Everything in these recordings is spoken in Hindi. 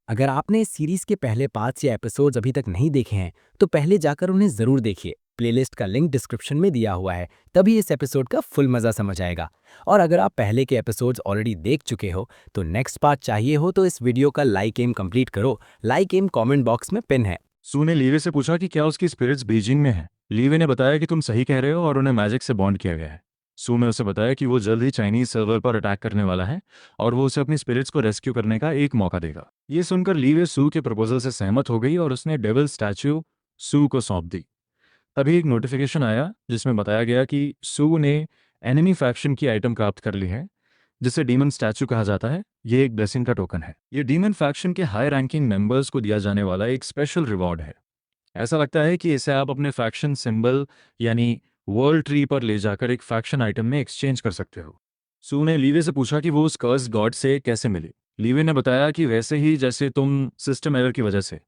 अगर आपने इस सीरीज के पहले 5 या एपिसोड्स अभी तक नहीं देखे हैं, तो पहले जाकर उन्हें जरूर देखिए। प्लेलिस्ट का लिंक डिस्क्रिप्शन में दिया हुआ है, तभी इस एपिसोड का फुल मजा समझ आएगा। और अगर आप पहले के एपिसोड्स ऑलरेडी देख चुके हो, तो नेक्स्ट पार्ट चाहिए हो तो इस वीडियो का लाइक एम कंप्लीट करो। लाइक एम कमेंट बॉक्स में पिन है। सू ने लीवे से पूछा कि क्या उसकी स्पिरिट्स बीजिंग में है। लीवे ने बताया कि तुम सही कह रहे हो और उन्हें मैजिक से बॉन्ड किया गया है। सू ने उसे बताया कि वो जल्द ही चाइनीज सर्वर पर अटैक करने वाला है और वो उसे अपनी स्पिरिट्स को रेस्क्यू करने का एक मौका देगा। ये सुनकर लीवे सू के प्रपोजल से सहमत हो गई और उसने डेविल स्टैच्यू सू को सौंप दी। तभी एक नोटिफिकेशन आया जिसमें बताया गया कि सू ने एनिमी फैक्शन की आइटम प्राप्त कर ली है, जिसे डीमन स्टैचू कहा जाता है। ये एक ब्लेसिंग का टोकन है। ये डीमन फैक्शन के हाई रैंकिंग मेंबर्स को दिया जाने वाला एक स्पेशल रिवॉर्ड है। ऐसा लगता है कि इसे आप अपने फैक्शन सिंबल यानी वर्ल्ड ट्री पर ले जाकर एक फैक्शन आइटम में एक्सचेंज कर सकते हो। सू ने लीवे से पूछा कि वो उस कर्स गॉड से कैसे मिली। लीवे ने बताया कि वैसे ही जैसे तुम सिस्टम एरर की वजह से,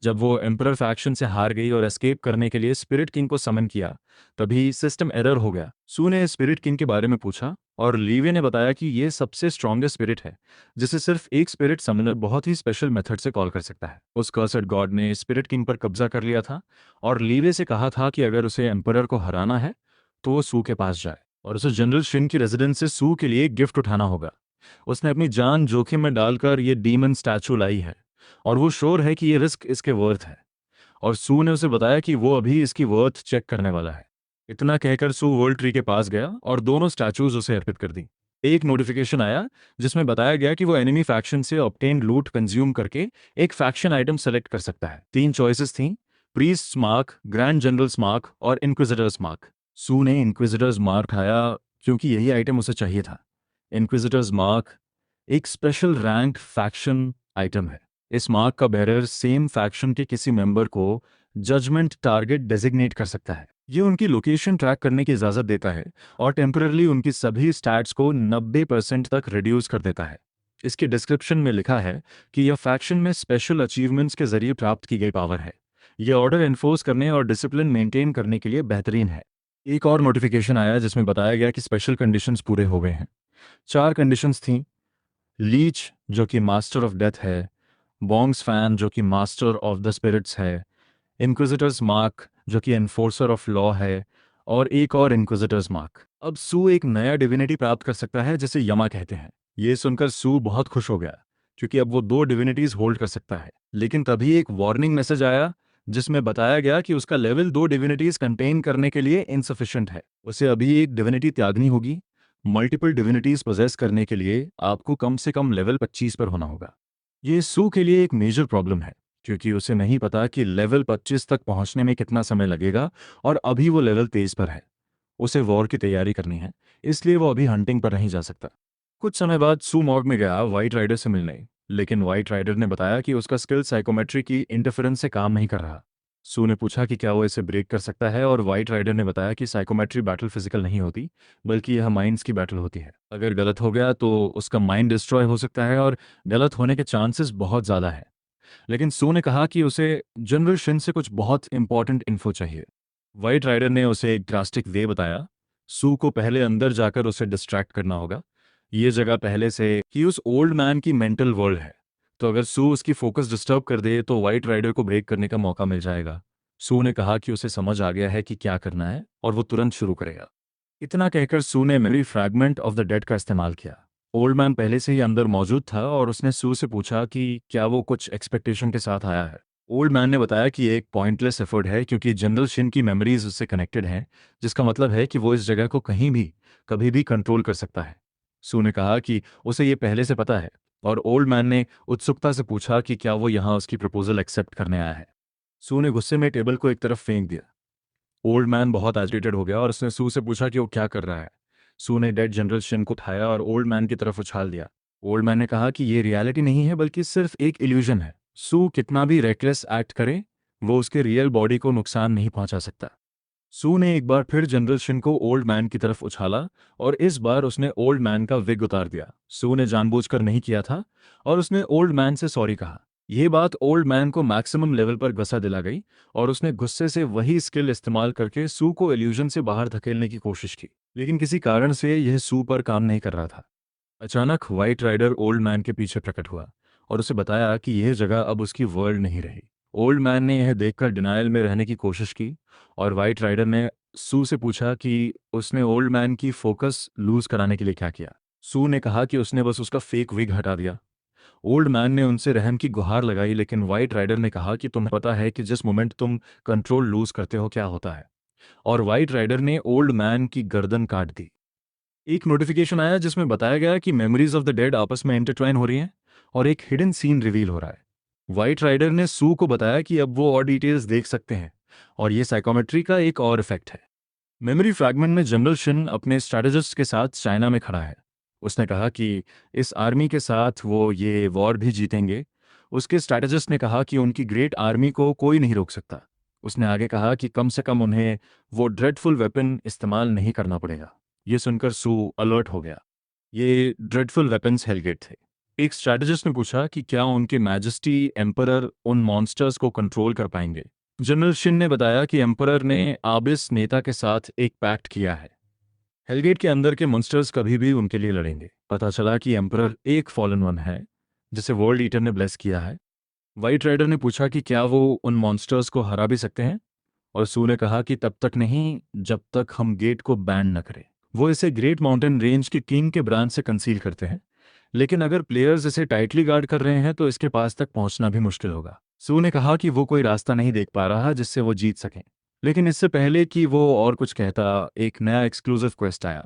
जब वो एम्परर फैक्शन से हार गई और एस्केप करने के लिए स्पिरिट किंग को समन किया, तभी सिस्टम एरर हो गया। सू ने स्पिरिट किंग के बारे में पूछा और लीवे ने बताया कि ये सबसे स्ट्रॉन्गेस्ट स्पिरिट है, जिसे सिर्फ एक स्पिरिट समनर बहुत ही स्पेशल मेथड से कॉल कर सकता है। उस कर्सड गॉड ने स्पिरिट किंग पर कब्जा कर लिया था और लीवे से कहा था कि अगर उसे एम्परर को हराना है तो वो सू के पास जाए और उसे जनरल शिन की रेजिडेंस से सू के लिए एक गिफ्ट उठाना होगा। उसने अपनी जान जोखिम में डालकर ये डीमन स्टैचू लाई है और वो श्योर है कि ये रिस्क इसके वर्थ है। और सू ने उसे बताया कि वो अभी इसकी वर्थ चेक करने वाला है। इतना कहकर सू वर्ल्ड ट्री के पास गया और दोनों स्टैचूज उसे अर्पित कर दी। एक नोटिफिकेशन आया जिसमें बताया गया कि वो एनिमी फैक्शन से ऑब्टेन लूट कंज्यूम करके एक फैक्शन आइटम सेलेक्ट कर सकता है। 3 चॉइसेस थीं: priest mark, grand generals mark और इंक्विजिटर्स मार्क। सू ने इंक्विजिटर्स मार्क उठाया क्योंकि यही आइटम उसे चाहिए था। इंक्विजिटर्स मार्क एक स्पेशल रैंक फैक्शन आइटम है। इस मार्क का बेरर सेम फैक्शन के किसी मेंबर को जजमेंट टारगेट डेजिग्नेट कर सकता है। ये उनकी लोकेशन ट्रैक करने की इजाज़त देता है और टेम्पररली उनकी सभी स्टैट्स को 90% तक रिड्यूस कर देता है। इसके डिस्क्रिप्शन में लिखा है कि यह फैक्शन में स्पेशल अचीवमेंट्स के जरिए प्राप्त की गई पावर है। यह ऑर्डर एनफोर्स करने और डिसिप्लिन मेंटेन करने के लिए बेहतरीन है। एक और नोटिफिकेशन आया जिसमें बताया गया कि स्पेशल कंडीशंस पूरे हो गए हैं। 4 कंडीशंस थीं: लीच जो कि मास्टर ऑफ डेथ है, बॉन्ग्स फैन जो कि मास्टर ऑफ द स्पिरिट्स है, इंक्विजिटर्स मार्क जो कि एनफोर्सर ऑफ लॉ है, और एक और इंक्विजिटर्स मार्क। अब सू एक नया डिविनिटी प्राप्त कर सकता है जिसे यमा कहते हैं। ये सुनकर सू बहुत खुश हो गया क्योंकि अब वो 2 डिविनिटीज होल्ड कर सकता है। लेकिन तभी एक वार्निंग मैसेज आया जिसमें बताया गया कि उसका लेवल 2 डिविनिटीज कंटेन करने के लिए इनसफिशिएंट है। उसे अभी एक डिविनिटी त्यागनी होगी। मल्टीपल डिविनिटीज पोजेस करने के लिए आपको कम से कम लेवल 25 पर होना होगा। ये सू के लिए एक मेजर प्रॉब्लम है क्योंकि उसे नहीं पता कि लेवल 25 तक पहुंचने में कितना समय लगेगा और अभी वो लेवल 23 पर है। उसे वॉर की तैयारी करनी है, इसलिए वो अभी हंटिंग पर नहीं जा सकता। कुछ समय बाद सू मॉर्ग में गया व्हाइट राइडर से मिलने, लेकिन व्हाइट राइडर ने बताया कि उसका स्किल साइकोमेट्री की इंटरफेरेंस से काम नहीं कर रहा। सू ने पूछा कि क्या वो इसे ब्रेक कर सकता है और व्हाइट राइडर ने बताया कि साइकोमेट्री बैटल फिजिकल नहीं होती, बल्कि यह माइंड्स की बैटल होती है। अगर गलत हो गया तो उसका माइंड डिस्ट्रॉय हो सकता है और गलत होने के चांसेस बहुत ज़्यादा है। लेकिन सू ने कहा कि उसे जनरल शिन से कुछ बहुत इंपॉर्टेंट इन्फो चाहिए। व्हाइट राइडर ने उसे एक ड्रास्टिक वे बताया। सू को पहले अंदर जाकर उसे डिस्ट्रैक्ट करना होगा। ये जगह पहले से कि उस ओल्ड मैन की मेंटल वर्ल्ड है, तो अगर सू उसकी फोकस डिस्टर्ब कर दे तो व्हाइट राइडर को ब्रेक करने का मौका मिल जाएगा। सू ने कहा कि उसे समझ आ गया है कि क्या करना है और वो तुरंत शुरू करेगा। इतना कहकर सू ने memory fragment of the dead का इस्तेमाल किया। ओल्ड मैन पहले से ही अंदर मौजूद था और उसने सू से पूछा कि क्या वो कुछ एक्सपेक्टेशन के साथ आया है। ओल्ड मैन ने बताया कि ये एक पॉइंटलेस एफर्ट है क्योंकि जनरल शिन की मेमोरीज उससे कनेक्टेड हैं, जिसका मतलब है कि वो इस जगह को कहीं भी कभी भी कंट्रोल कर सकता है। सू ने कहा कि उसे ये पहले से पता है और ओल्ड मैन ने उत्सुकता से पूछा कि क्या वो यहाँ उसकी प्रपोजल एक्सेप्ट करने आया है। सू ने गुस्से में टेबल को एक तरफ फेंक दिया। ओल्ड मैन बहुत एजिटेटेड हो गया और उसने सू से पूछा कि वो क्या कर रहा है। सू ने डेड जनरल शिन को उठाया और ओल्ड मैन की तरफ उछाल दिया। ओल्ड मैन ने कहा कि ये रियलिटी नहीं है बल्कि सिर्फ एक इल्यूजन है। सू कितना भी रेकलेस एक्ट करे, वो उसके रियल बॉडी को नुकसान नहीं पहुंचा सकता। सू ने एक बार फिर जनरल शिन को ओल्ड मैन की तरफ उछाला और इस बार उसने ओल्ड मैन का विग उतार दिया। सू ने जानबूझकर नहीं किया था और उसने ओल्ड मैन से सॉरी कहा। यह बात ओल्ड मैन को मैक्सिमम लेवल पर गुस्सा दिला गई और उसने गुस्से से वही स्किल इस्तेमाल करके सू को इल्यूजन से बाहर धकेलने की कोशिश की, लेकिन किसी कारण से यह सू पर काम नहीं कर रहा था। अचानक व्हाइट राइडर ओल्ड मैन के पीछे प्रकट हुआ और उसे बताया कि यह जगह अब उसकी वर्ल्ड नहीं रही। ओल्ड मैन ने यह देखकर डिनायल में रहने की कोशिश की और वाइट राइडर ने सू से पूछा कि उसने ओल्ड मैन की फोकस लूज कराने के लिए क्या किया। सू ने कहा कि उसने बस उसका फेक विग हटा दिया। ओल्ड मैन ने उनसे रहम की गुहार लगाई, लेकिन वाइट राइडर ने कहा कि तुम्हें पता है कि जिस मोमेंट तुम कंट्रोल लूज करते हो क्या होता है। और वाइट राइडर ने ओल्ड मैन की गर्दन काट दी। एक नोटिफिकेशन आया जिसमें बताया गया कि मेमोरीज ऑफ द डेड आपस में इंटरट्वाइन हो रही हैं और एक हिडन सीन रिवील हो रहा है। वाइट राइडर ने सू को बताया कि अब वो और डिटेल्स देख सकते हैं और ये साइकोमेट्री का एक और इफेक्ट है। मेमोरी फ्रैगमेंट में जनरल शिन अपने स्ट्रैटेजिस्ट के साथ चाइना में खड़ा है। उसने कहा कि इस आर्मी के साथ वो ये वॉर भी जीतेंगे। उसके स्ट्रैटेजिस्ट ने कहा कि उनकी ग्रेट आर्मी को कोई नहीं रोक सकता। उसने आगे कहा कि कम से कम उन्हें वो ड्रेडफुल वेपन इस्तेमाल नहीं करना पड़ेगा। ये सुनकर सू अलर्ट हो गया। ये ड्रेडफुल वेपन्स हेलगेट थे। एक स्ट्रैटेजिस्ट ने पूछा कि क्या उनके मैजेस्टी एम्परर उन मॉन्स्टर्स को कंट्रोल कर पाएंगे। जनरल शिन ने बताया कि एम्परर ने आबिस नेता के साथ एक पैक्ट किया है। हेलगेट के अंदर के मॉन्स्टर्स कभी भी उनके लिए लड़ेंगे। पता चला कि एम्परर एक फॉलन वन है जिसे वर्ल्ड ईटर ने ब्लेस किया है। वाइट राइडर ने पूछा कि क्या वो उन मॉन्स्टर्स को हरा भी सकते हैं, और सू ने कहा कि तब तक नहीं जब तक हम गेट को बैन न करें। वो इसे ग्रेट माउंटेन रेंज के किंग के ब्रांड से कंसील करते हैं, लेकिन अगर प्लेयर्स इसे टाइटली गार्ड कर रहे हैं तो इसके पास तक पहुंचना भी मुश्किल होगा। सू ने कहा कि वो कोई रास्ता नहीं देख पा रहा जिससे वो जीत सकें, लेकिन इससे पहले कि वो और कुछ कहता, एक नया एक्सक्लूसिव क्वेस्ट आया।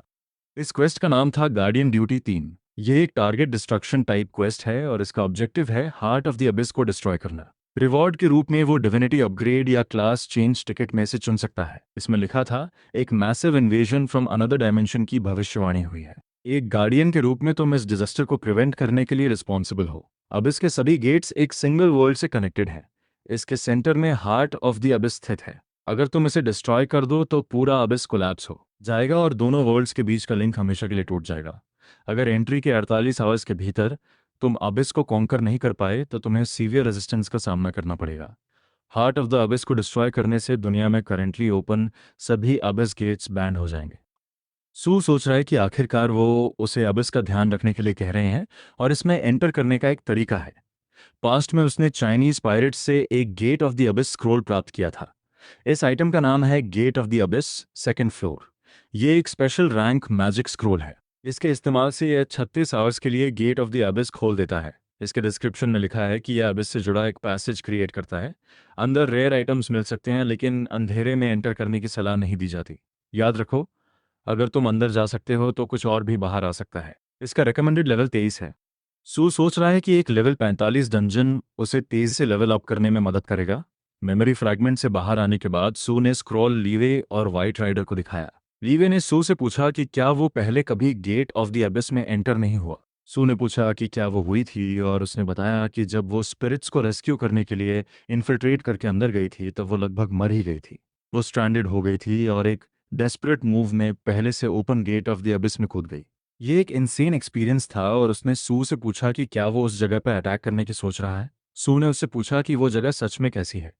इस क्वेस्ट का नाम था गार्डियन ड्यूटी 3। ये एक टारगेट डिस्ट्रक्शन टाइप क्वेस्ट है और इसका ऑब्जेक्टिव है हार्ट ऑफ द अबिस को डिस्ट्रॉय करना। रिवॉर्ड के रूप में वो डिविनिटी अपग्रेड या क्लास चेंज टिकट में से चुन सकता है। इसमें लिखा था, एक massive invasion from another dimension की भविष्यवाणी हुई है। एक गार्डियन के रूप में तुम इस डिजास्टर को प्रिवेंट करने के लिए रिस्पॉन्सिबल हो। अबिस के सभी गेट्स एक सिंगल वर्ल्ड से कनेक्टेड हैं। इसके सेंटर में हार्ट ऑफ द अबिस स्थित है। अगर तुम इसे डिस्ट्रॉय कर दो तो पूरा अबिस कोलैप्स हो जाएगा और दोनों वर्ल्ड्स के बीच का लिंक हमेशा के लिए टूट जाएगा। अगर एंट्री के 48 आवर्स के भीतर तुम अबिस को कॉन्कर नहीं कर पाए तो तुम्हें सीवियर रेजिस्टेंस का सामना करना पड़ेगा। हार्ट ऑफ द अबिस को डिस्ट्रॉय करने से दुनिया में करंटली ओपन सभी अबिस गेट्स बैंड हो जाएंगे। सू सोच रहा है कि आखिरकार वो उसे अबिस का ध्यान रखने के लिए कह रहे हैं और इसमें एंटर करने का एक तरीका है। पास्ट में उसने चाइनीज पायरेट से एक Gate of the Abyss scroll प्राप्त किया था। इस आइटम का नाम है Gate of the Abyss second floor. ये एक स्पेशल रैंक मैजिक स्क्रोल है। इसके इस्तेमाल से यह 36 आवर्स के लिए गेट ऑफ द अबिस खोल देता है। इसके डिस्क्रिप्शन में लिखा है कि यह अबिस से जुड़ा एक पैसेज क्रिएट करता है। अंदर रेयर आइटम्स मिल सकते हैं, लेकिन अंधेरे में एंटर करने की सलाह नहीं दी जाती। याद रखो, अगर तुम अंदर जा सकते हो तो कुछ और भी बाहर आ सकता है। इसका रिकमेंडेड लेवल 23 है। सू सोच रहा है कि एक लेवल 45 डंजन उसे तेज से लेवल अप करने में मदद करेगा। मेमोरी फ्रैगमेंट से बाहर आने के बाद सू ने स्क्रॉल लीवे और वाइट राइडर को दिखाया। लीवे ने सू से पूछा कि क्या वो पहले कभी गेट ऑफ द अबिस में एंटर नहीं हुआ। सू ने पूछा कि क्या वो हुई थी और उसने बताया कि जब वो स्पिरिट्स को रेस्क्यू करने के लिए इन्फिल्ट्रेट करके अंदर गई थी तब वो लगभग मर ही गई थी। वो स्ट्रैंडेड हो गई थी और एक डेस्परेट मूव में पहले से open Gate of the Abyss में कूद गई। ये एक इनसेन एक्सपीरियंस था और उसने सू से पूछा कि क्या वो उस जगह पर अटैक करने की सोच रहा है। सू ने उससे पूछा कि वो जगह सच में कैसी है।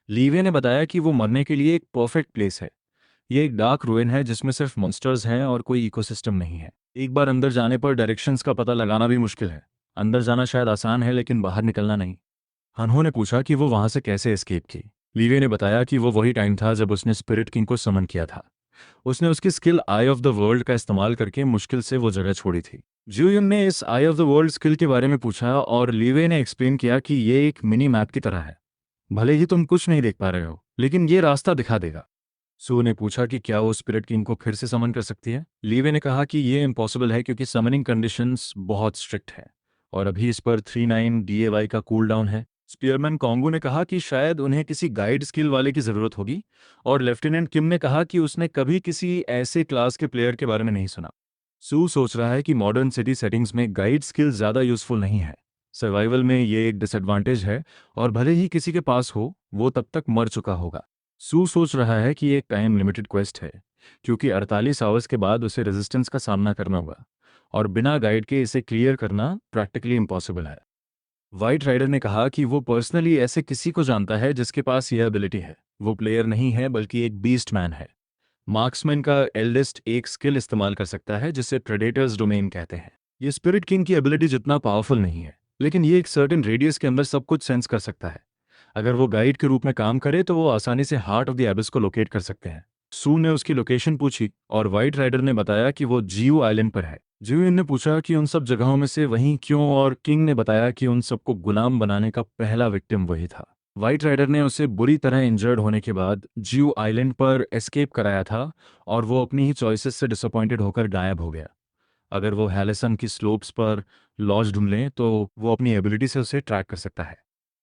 लीवे ने बताया कि वो मरने के लिए एक परफेक्ट प्लेस है। ये एक डार्क रूइन है जिसमें सिर्फ मॉन्स्टर्स हैं और कोई इकोसिस्टम नहीं है। एक बार अंदर जाने पर डायरेक्शंस का पता लगाना भी मुश्किल है। अंदर जाना शायद आसान है, लेकिन बाहर निकलना नहीं। हन्हो ने पूछा कि वो वहां से कैसे एस्केप की। लीवे ने बताया कि वो वही टाइम था जब उसने स्पिरिट किंग को समन किया था। उसने उसकी skill I of the world का इस्तेमाल करके मुश्किल से वो जगह छोड़ी थी। ज्यूयुन ने इस आई ऑफ द वर्ल्ड स्किल के बारे में पूछा और लीवे ने एक्सप्लेन किया कि ये एक मिनी मैप की तरह है। भले ही तुम कुछ नहीं देख पा रहे हो, लेकिन ये रास्ता दिखा देगा। सू ने पूछा कि क्या वो स्पिरिट किंग को फिर से समन कर सकती है। लीवे ने कहा कि ये इम्पॉसिबल है क्योंकि समनिंग कंडीशंस बहुत स्ट्रिक्ट है और अभी इस पर 39 DAY का कूल डाउन है। स्पीयरमैन कॉन्गो ने कहा कि शायद उन्हें किसी गाइड स्किल वाले की ज़रूरत होगी और लेफ्टिनेंट किम ने कहा कि उसने कभी किसी ऐसे क्लास के प्लेयर के बारे में नहीं सुना। सू सोच रहा है कि मॉडर्न सिटी सेटिंग्स में गाइड स्किल ज़्यादा यूज़फुल नहीं है। सर्वाइवल में ये एक डिसएडवांटेज है और भले ही किसी के पास हो, वो तब तक मर चुका होगा। सू सोच रहा है कि ये एक टाइम लिमिटेड क्वेस्ट है क्योंकि 48 आवर्स के बाद उसे रेजिस्टेंस का सामना करना होगा और बिना गाइड के इसे क्लियर करना प्रैक्टिकली इम्पॉसिबल है। वाइट राइडर ने कहा कि वो पर्सनली ऐसे किसी को जानता है जिसके पास यह एबिलिटी है। वो प्लेयर नहीं है बल्कि एक बीस्ट मैन है। मार्क्समैन का एल्डेस्ट एक स्किल इस्तेमाल कर सकता है जिसे प्रेडेटर्स डोमेन कहते हैं। ये स्पिरिट किंग की एबिलिटी जितना पावरफुल नहीं है, लेकिन ये एक सर्टेन रेडियस के अंदर सब कुछ सेंस कर सकता है। अगर वो गाइड के रूप में काम करे तो वो आसानी से हार्ट ऑफ द एबिस को लोकेट कर सकते हैं। सू ने उसकी लोकेशन पूछी और वाइट राइडर ने बताया कि वो जियो आइलैंड पर है। जियो ने पूछा कि उन सब जगहों में से वहीं क्यों, और किंग ने बताया कि उन सबको गुलाम बनाने का पहला विक्टिम वही था। वाइट राइडर ने उसे बुरी तरह इंजर्ड होने के बाद जियो आइलैंड पर एस्केप कराया था और वो अपनी ही चॉइसेस से डिसअपॉइंटेड होकर गायब हो गया। अगर वो हैलिसन की स्लोप्स पर लॉज ढूंढ लें तो वो अपनी एबिलिटी से उसे ट्रैक कर सकता है।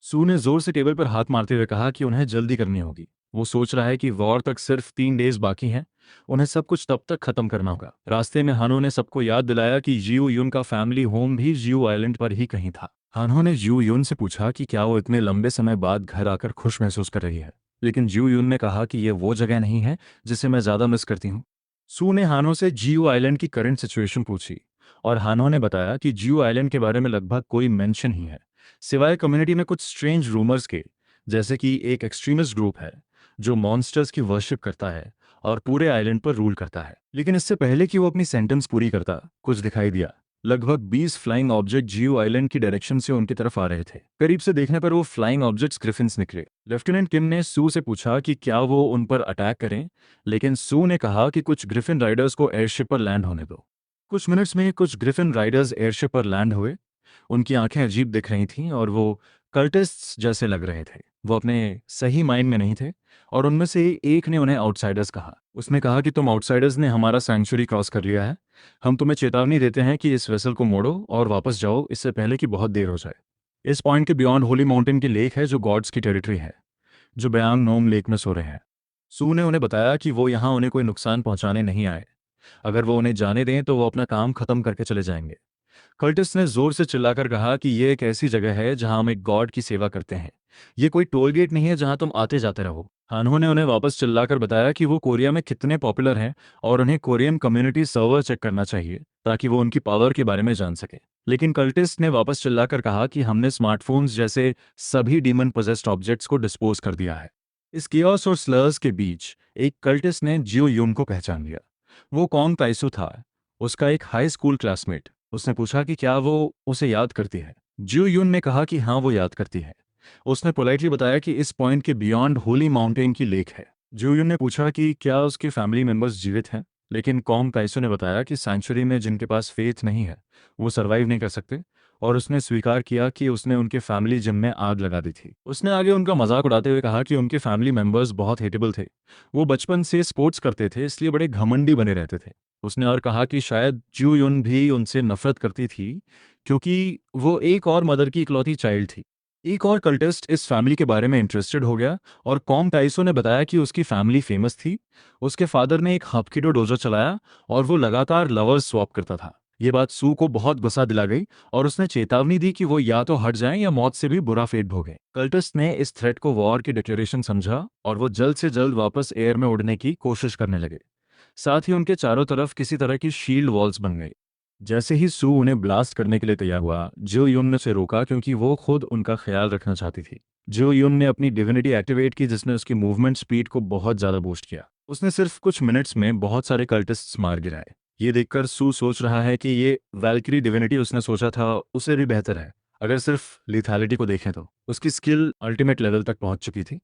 सू ने जोर से टेबल पर हाथ मारते हुए कहा कि उन्हें जल्दी करनी होगी। वो सोच रहा है कि वॉर तक सिर्फ 3 डेज बाकी हैं। उन्हें सब कुछ तब तक खत्म करना होगा। रास्ते में हानो ने सबको याद दिलाया कि जियो यून का फैमिली होम भी जियो आइलैंड पर ही कहीं था। हानो ने जियो यून से पूछा कि क्या वो इतने लंबे समय बाद घर आकर खुश महसूस कर रही है, लेकिन जियो यून ने कहा कि ये वो जगह नहीं है जिसे मैं ज़्यादा मिस करती हूँ। सू ने हानो से जियो आइलैंड की करंट सिचुएशन पूछी और हानो ने बताया कि जियो आइलैंड के बारे में लगभग कोई मेंशन ही है, सिवाय कम्युनिटी में कुछ स्ट्रेंज रूमर्स के, जैसे कि एक एक्सट्रीमिस्ट ग्रुप है जो मॉन्स्टर्स की वर्शिप करता है और पूरे आइलैंड पर रूल करता है। लेकिन इससे पहले कि वो अपनी सेंटेंस पूरी करता, कुछ दिखाई दिया। लगभग 20 फ्लाइंग ऑब्जेक्ट जियो आइलैंड की डायरेक्शन से उनकी तरफ आ रहे थे। करीब से देखने पर वो फ्लाइंग ऑब्जेक्ट्स ग्रिफिन्स निकले। लेफ्टिनेंट किम ने सू से पूछा कि क्या वो उन पर अटैक करें, लेकिन सू ने कहा कि कुछ ग्रिफिन राइडर्स को एयरशिप पर लैंड होने दो। कुछ मिनट्स में कुछ ग्रिफिन राइडर्स एयरशिप पर लैंड हुए। उनकी आंखें अजीब दिख रही थीं और वो कल्टिस्ट्स जैसे लग रहे थे। वो अपने सही माइंड में नहीं थे और उनमें से एक ने उन्हें आउटसाइडर्स कहा। उसने कहा कि तुम आउटसाइडर्स ने हमारा सैंक्चुरी क्रॉस कर लिया है। हम तुम्हें चेतावनी देते हैं कि इस वेसल को मोड़ो और वापस जाओ, इससे पहले कि बहुत देर हो जाए। इस पॉइंट के बियॉन्ड होली माउंटेन की लेक है जो गॉड्स की टेरिटरी है, जो बयांग नोम लेक में सो रहे हैं। सू ने उन्हें बताया कि वो यहाँ उन्हें कोई नुकसान पहुंचाने नहीं आए। अगर वो उन्हें जाने दें तो वो अपना काम खत्म करके चले जाएंगे। कर्टिस ने जोर से चिल्लाकर कहा कि ये एक ऐसी जगह है जहां हम एक गॉड की सेवा करते हैं। ये कोई टोल गेट नहीं है जहां तुम आते जाते रहो। हानो ने उन्हें वापस चिल्लाकर बताया कि वो कोरिया में कितने पॉपुलर हैं और उन्हें कोरियन कम्युनिटी सर्वर चेक करना चाहिए ताकि वो उनकी पावर के बारे में जान सके। लेकिन कल्टिस्ट ने वापस चिल्लाकर कहा कि हमने स्मार्टफोन्स जैसे सभी डीमन पोजेस्ड ऑब्जेक्ट्स को डिस्पोज कर दिया है। इस कियोस और स्लर्स के बीच एक कल्टिस्ट ने जियो यून को पहचान लिया। वो कौन ताइसु था, उसका एक हाई स्कूल क्लासमेट। उसने पूछा कि क्या वो उसे याद करती है। जियो यून ने कहा कि हाँ, वो याद करती है। उसने पोलाइटली बताया कि इस पॉइंट के बियॉन्ड होली माउंटेन की लेक है। जियो यून ने पूछा कि क्या उसके फैमिली मेंबर्स जीवित हैं, लेकिन कॉम ताइसो ने बताया कि सेंचुरी में जिनके पास फेथ नहीं है वो सरवाइव नहीं कर सकते, और उसने स्वीकार किया कि उसने उनके फैमिली जिम में आग लगा दी थी। उसने आगे उनका मजाक उड़ाते हुए कहा कि उनके फैमिली मेंबर्स बहुत हेटेबल थे। वो बचपन से स्पोर्ट्स करते थे, इसलिए बड़े घमंडी बने रहते थे। उसने और कहा कि शायद जू युन भी उनसे नफरत करती थी क्योंकि वो एक और मदर की इकलौती चाइल्ड थी। एक और कल्टिस्ट इस फैमिली के बारे में इंटरेस्टेड हो गया और कॉम टाइसो ने बताया कि उसकी फैमिली फेमस थी। उसके फादर ने एक हपकिडो डोजो चलाया और वो लगातार लवर्स स्वैप करता था। ये बात सू को बहुत गुस्सा दिला गई और उसने चेतावनी दी कि वो या तो हट जाएं या मौत से भी बुरा फेट भोगें। कल्टिस्ट ने इस थ्रेट को वॉर की डिक्लेरेशन समझा और वो जल्द से जल्द वापस एयर में उड़ने की कोशिश करने लगे। साथ ही उनके चारों तरफ किसी तरह की शील्ड वॉल्स बन गई। जैसे ही सू उन्हें ब्लास्ट करने के लिए तैयार हुआ, जो यून ने उसे रोका क्योंकि वो खुद उनका ख्याल रखना चाहती थी। जो यून ने अपनी डिविनिटी एक्टिवेट की जिसने उसकी मूवमेंट स्पीड को बहुत ज़्यादा बूस्ट किया। उसने सिर्फ कुछ मिनट्स में बहुत सारे कल्टिस्ट्स मार गिराए। ये देखकर सू सोच रहा है कि ये वैल्क्री डिविनिटी उसने सोचा था उससे भी बेहतर है। अगर सिर्फ लिथैलिटी को देखें तो उसकी स्किल अल्टीमेट लेवल तक पहुंच चुकी थी।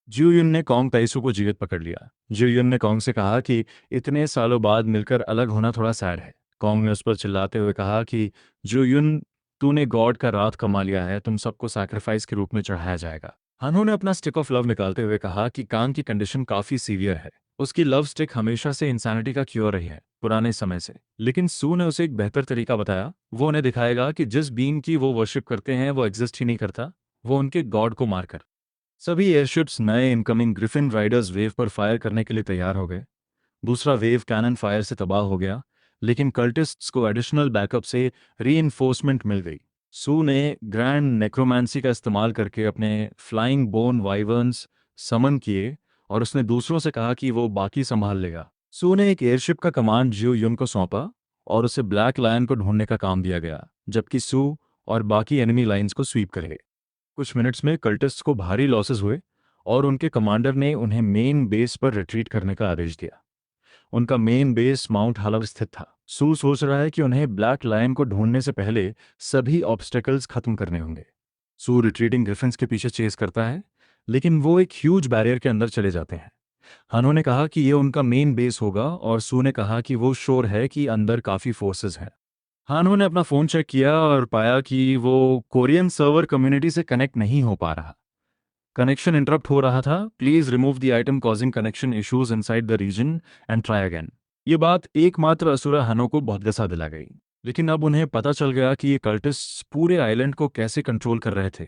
जियो युन ने कॉन्ग ताइसू को जीवित पकड़ लिया। जियो युन ने कॉन्ग से कहा कि इतने सालों बाद मिलकर अलग होना थोड़ा सैड है। कॉन्ग ने उस पर चिल्लाते हुए कहा कि जियो युन, तूने गॉड का रात कमा लिया है, तुम सबको सैक्रिफाइस के रूप में चढ़ाया जाएगा। हानो ने अपना स्टिक ऑफ लव निकालते हुए कहा कि कांग की कंडीशन काफी सीवियर है। उसकी लव स्टिक हमेशा से इंसानिटी का क्योर रही है, पुराने समय से। लेकिन सू ने उसे एक बेहतर तरीका बताया। वो उन्हें दिखाएगा कि जिस बीइंग की वो वर्शिप करते हैं वो एग्जिस्ट ही नहीं करता, वो उनके गॉड को मारकर। सभी एयरशिप्स नए इनकमिंग ग्रिफिन राइडर्स वेव पर फायर करने के लिए तैयार हो गए। दूसरा वेव कैनन फायर से तबाह हो गया, लेकिन कल्टिस्ट्स को एडिशनल बैकअप से रीइंफोर्समेंट मिल गई। सू ने ग्रैंड नेक्रोमांसी का इस्तेमाल करके अपने फ्लाइंग बोन वाइवर्न्स समन किए और उसने दूसरों से कहा कि वो बाकी संभाल लेगा। सू ने एक एयरशिप का कमांड जियो युन को सौंपा और उसे ब्लैक लायन को ढूंढने का काम दिया गया, जबकि सू और बाकी एनिमी लाइंस को स्वीप करेंगे। कुछ मिनट्स में कल्टिस्ट्स को भारी लॉसेस हुए और उनके कमांडर ने उन्हें मेन बेस पर रिट्रीट करने का आदेश दिया। उनका मेन बेस माउंट हालव स्थित था। सू सोच रहा है कि उन्हें ब्लैक लायन को ढूंढने से पहले सभी ऑब्स्टेकल्स खत्म करने होंगे। सू रिट्रीटिंग ग्रिफिन्स के पीछे चेस करता है, लेकिन वो एक ह्यूज बैरियर के अंदर चले जाते हैं। हनो ने कहा कि ये उनका मेन बेस होगा और सू ने कहा कि वो श्योर है कि अंदर काफ़ी फोर्सेस हैं। हानो ने अपना फ़ोन चेक किया और पाया कि वो कोरियन सर्वर कम्युनिटी से कनेक्ट नहीं हो पा रहा। कनेक्शन इंटरप्ट हो रहा था। Please remove the item causing connection issues inside the region and try again. ये बात एकमात्र असुरा हनो को बहुत गुस्सा दिला गई, लेकिन अब उन्हें पता चल गया कि ये कल्टिस्ट्स पूरे आइलैंड को कैसे कंट्रोल कर रहे थे।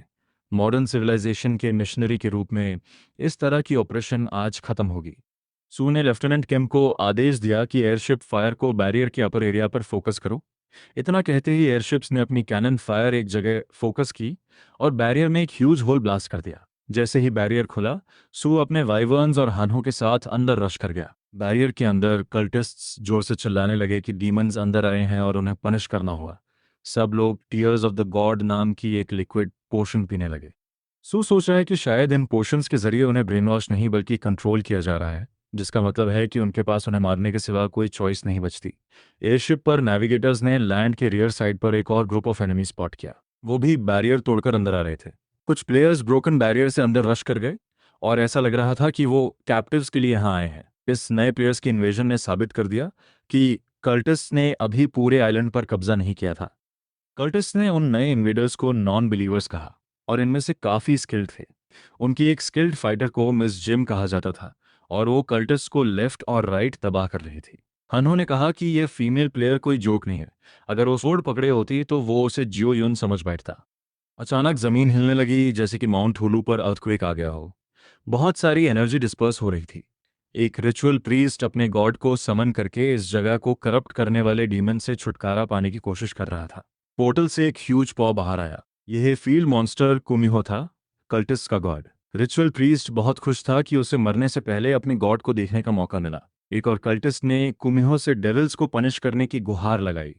मॉडर्न सिविलाइजेशन के मिशनरी के रूप में इस तरह की ऑपरेशन आज खत्म होगी। सू ने लेफ्टिनेंट किम को आदेश दिया कि एयरशिप फायर को बैरियर के अपर एरिया पर फोकस करो। इतना कहते ही एयरशिप्स ने अपनी कैनन फायर एक जगह फोकस की और बैरियर में एक ह्यूज होल ब्लास्ट कर दिया। जैसे ही बैरियर खुला, सू अपने वाइवर्न्स और हनों के साथ अंदर रश कर गया। बैरियर के अंदर कल्टिस्ट्स जोर से चिल्लाने लगे कि डीमंस अंदर आए हैं और उन्हें पनिश करना हुआ। सब लोग टीयर्स ऑफ द गॉड नाम की एक लिक्विड पोशन पीने लगे। सू सोच रहा है कि शायद इन पोशंस के जरिए उन्हें ब्रेन वॉश नहीं बल्कि कंट्रोल किया जा रहा है, जिसका मतलब है कि उनके पास उन्हें मारने के सिवा कोई चॉइस नहीं बचती। एयरशिप पर नेविगेटर्स ने लैंड के रियर साइड पर एक और ग्रुप ऑफ एनिमी स्पॉट किया। वो भी बैरियर तोड़कर अंदर आ रहे थे। कुछ प्लेयर्स ब्रोकन बैरियर से अंदर रश कर गए और ऐसा लग रहा था कि वो कैप्टिव्स के लिए यहाँ आए हैं। इस नए प्लेयर्स की इन्वेजन ने साबित कर दिया कि कल्टिस्ट ने अभी पूरे आइलैंड पर कब्जा नहीं किया था। कर्टिस ने उन नए इन्वेडर्स को नॉन बिलीवर्स कहा और इनमें से काफ़ी स्किल्ड थे। उनकी एक स्किल्ड फाइटर को मिस जिम कहा जाता था और वो कर्टिस को लेफ्ट और राइट तबाह कर रही थी। हनो ने कहा कि यह फीमेल प्लेयर कोई जोक नहीं है। अगर वो सोड पकड़े होती तो वो उसे जियो यून समझ बैठता। अचानक जमीन हिलने लगी, जैसे कि माउंट हुलू पर अर्थक्वेक आ गया हो। बहुत सारी एनर्जी डिस्पर्स हो रही थी। एक रिचुअल प्रीस्ट अपने गॉड को समन करके इस जगह को करप्ट करने वाले डीमन से छुटकारा पाने की कोशिश कर रहा था। पोर्टल से एक ह्यूज पॉ बाहर आया। यह फील्ड मॉन्स्टर कुमिहो था, कल्टिस्ट का गॉड। रिचुअल प्रीस्ट बहुत खुश था कि उसे मरने से पहले अपने गॉड को देखने का मौका मिला। एक और कल्टिस्ट ने कुमिहो से डेविल्स को पनिश करने की गुहार लगाई।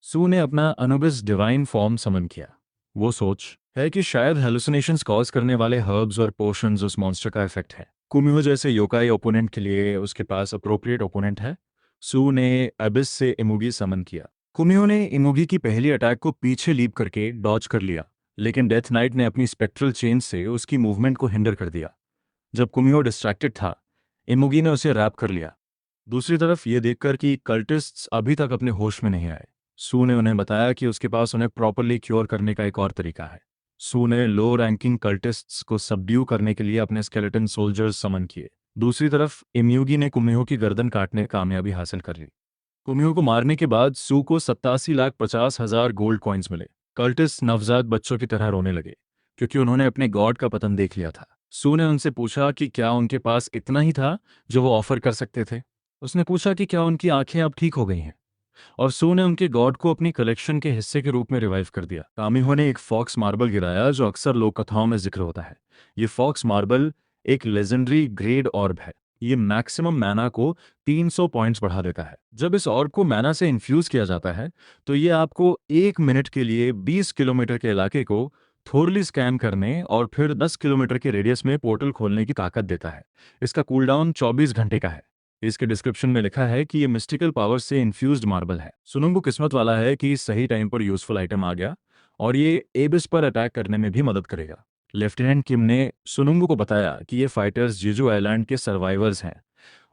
सू ने अपना अनुबिस डिवाइन फॉर्म समन किया। वो सोच है कि शायद हेलुसिनेशंस कॉज करने वाले हर्ब्स और पोशंस उस मॉन्स्टर का इफेक्ट है। कुमिहो जैसे योकाई ओपोनेंट के लिए उसके पास अप्रोप्रिएट ओपोनेंट है। सू ने अबिस से इमुगी समन किया। कुमिहो ने इमुगी की पहली अटैक को पीछे लीप करके डॉज कर लिया, लेकिन डेथ नाइट ने अपनी स्पेक्ट्रल चेंज से उसकी मूवमेंट को हिंडर कर दिया। जब कुमिहो डिस्ट्रैक्टेड था, इमुगी ने उसे रैप कर लिया। दूसरी तरफ ये देखकर कि कल्टिस्ट्स अभी तक अपने होश में नहीं आए, सू ने उन्हें बताया कि उसके पास उन्हें प्रॉपरली क्योर करने का एक और तरीका है। सू ने लो रैंकिंग कल्टिस्ट्स को सबड्यू करने के लिए अपने स्केलेटन सोल्जर्स समन किए। दूसरी तरफ इम्यूगी ने कुमिहो की गर्दन काटने कामयाबी हासिल कर ली। कुमिहो को मारने के बाद सू को 87,50,000 गोल्ड कॉइन्स मिले। कल्टिस्ट नवजात बच्चों की तरह रोने लगे क्योंकि उन्होंने अपने गॉड का पतन देख लिया था। सू ने उनसे पूछा कि क्या उनके पास इतना ही था जो वो ऑफर कर सकते थे। उसने पूछा कि क्या उनकी आंखें अब ठीक हो गई हैं, और सू ने उनके गॉड को अपनी कलेक्शन के हिस्से के रूप में रिवाइव कर दिया। कामिहो ने एक फॉक्स मार्बल गिराया जो अक्सर लोक कथाओं में जिक्र होता है। ये फॉक्स मार्बल एक लेजेंडरी ग्रेड ऑर्ब है। ये मैक्सिमम मैना को 300 पॉइंट्स बढ़ा देता है। जब इस ऑर्ब को मैना से इन्फ्यूज किया जाता है तो ये आपको 1 मिनट के लिए 20 किलोमीटर के इलाके को थोरली स्कैन करने और फिर 10 किलोमीटर के रेडियस में पोर्टल खोलने की ताकत देता है। इसका कूलडाउन 24 घंटे का है। इसके डिस्क्रिप्शन में लिखा है कि ये मिस्टिकल पावर से इन्फ्यूज्ड मार्बल है। सुनुंगू किस्मत वाला है कि सही टाइम पर यूजफुल आइटम आ गया और ये एबिस पर अटैक करने में भी मदद करेगा। लेफ्टिनेंट किम ने सुनुंगू को बताया कि ये फाइटर्स जीजू आइलैंड के सर्वाइवर्स हैं।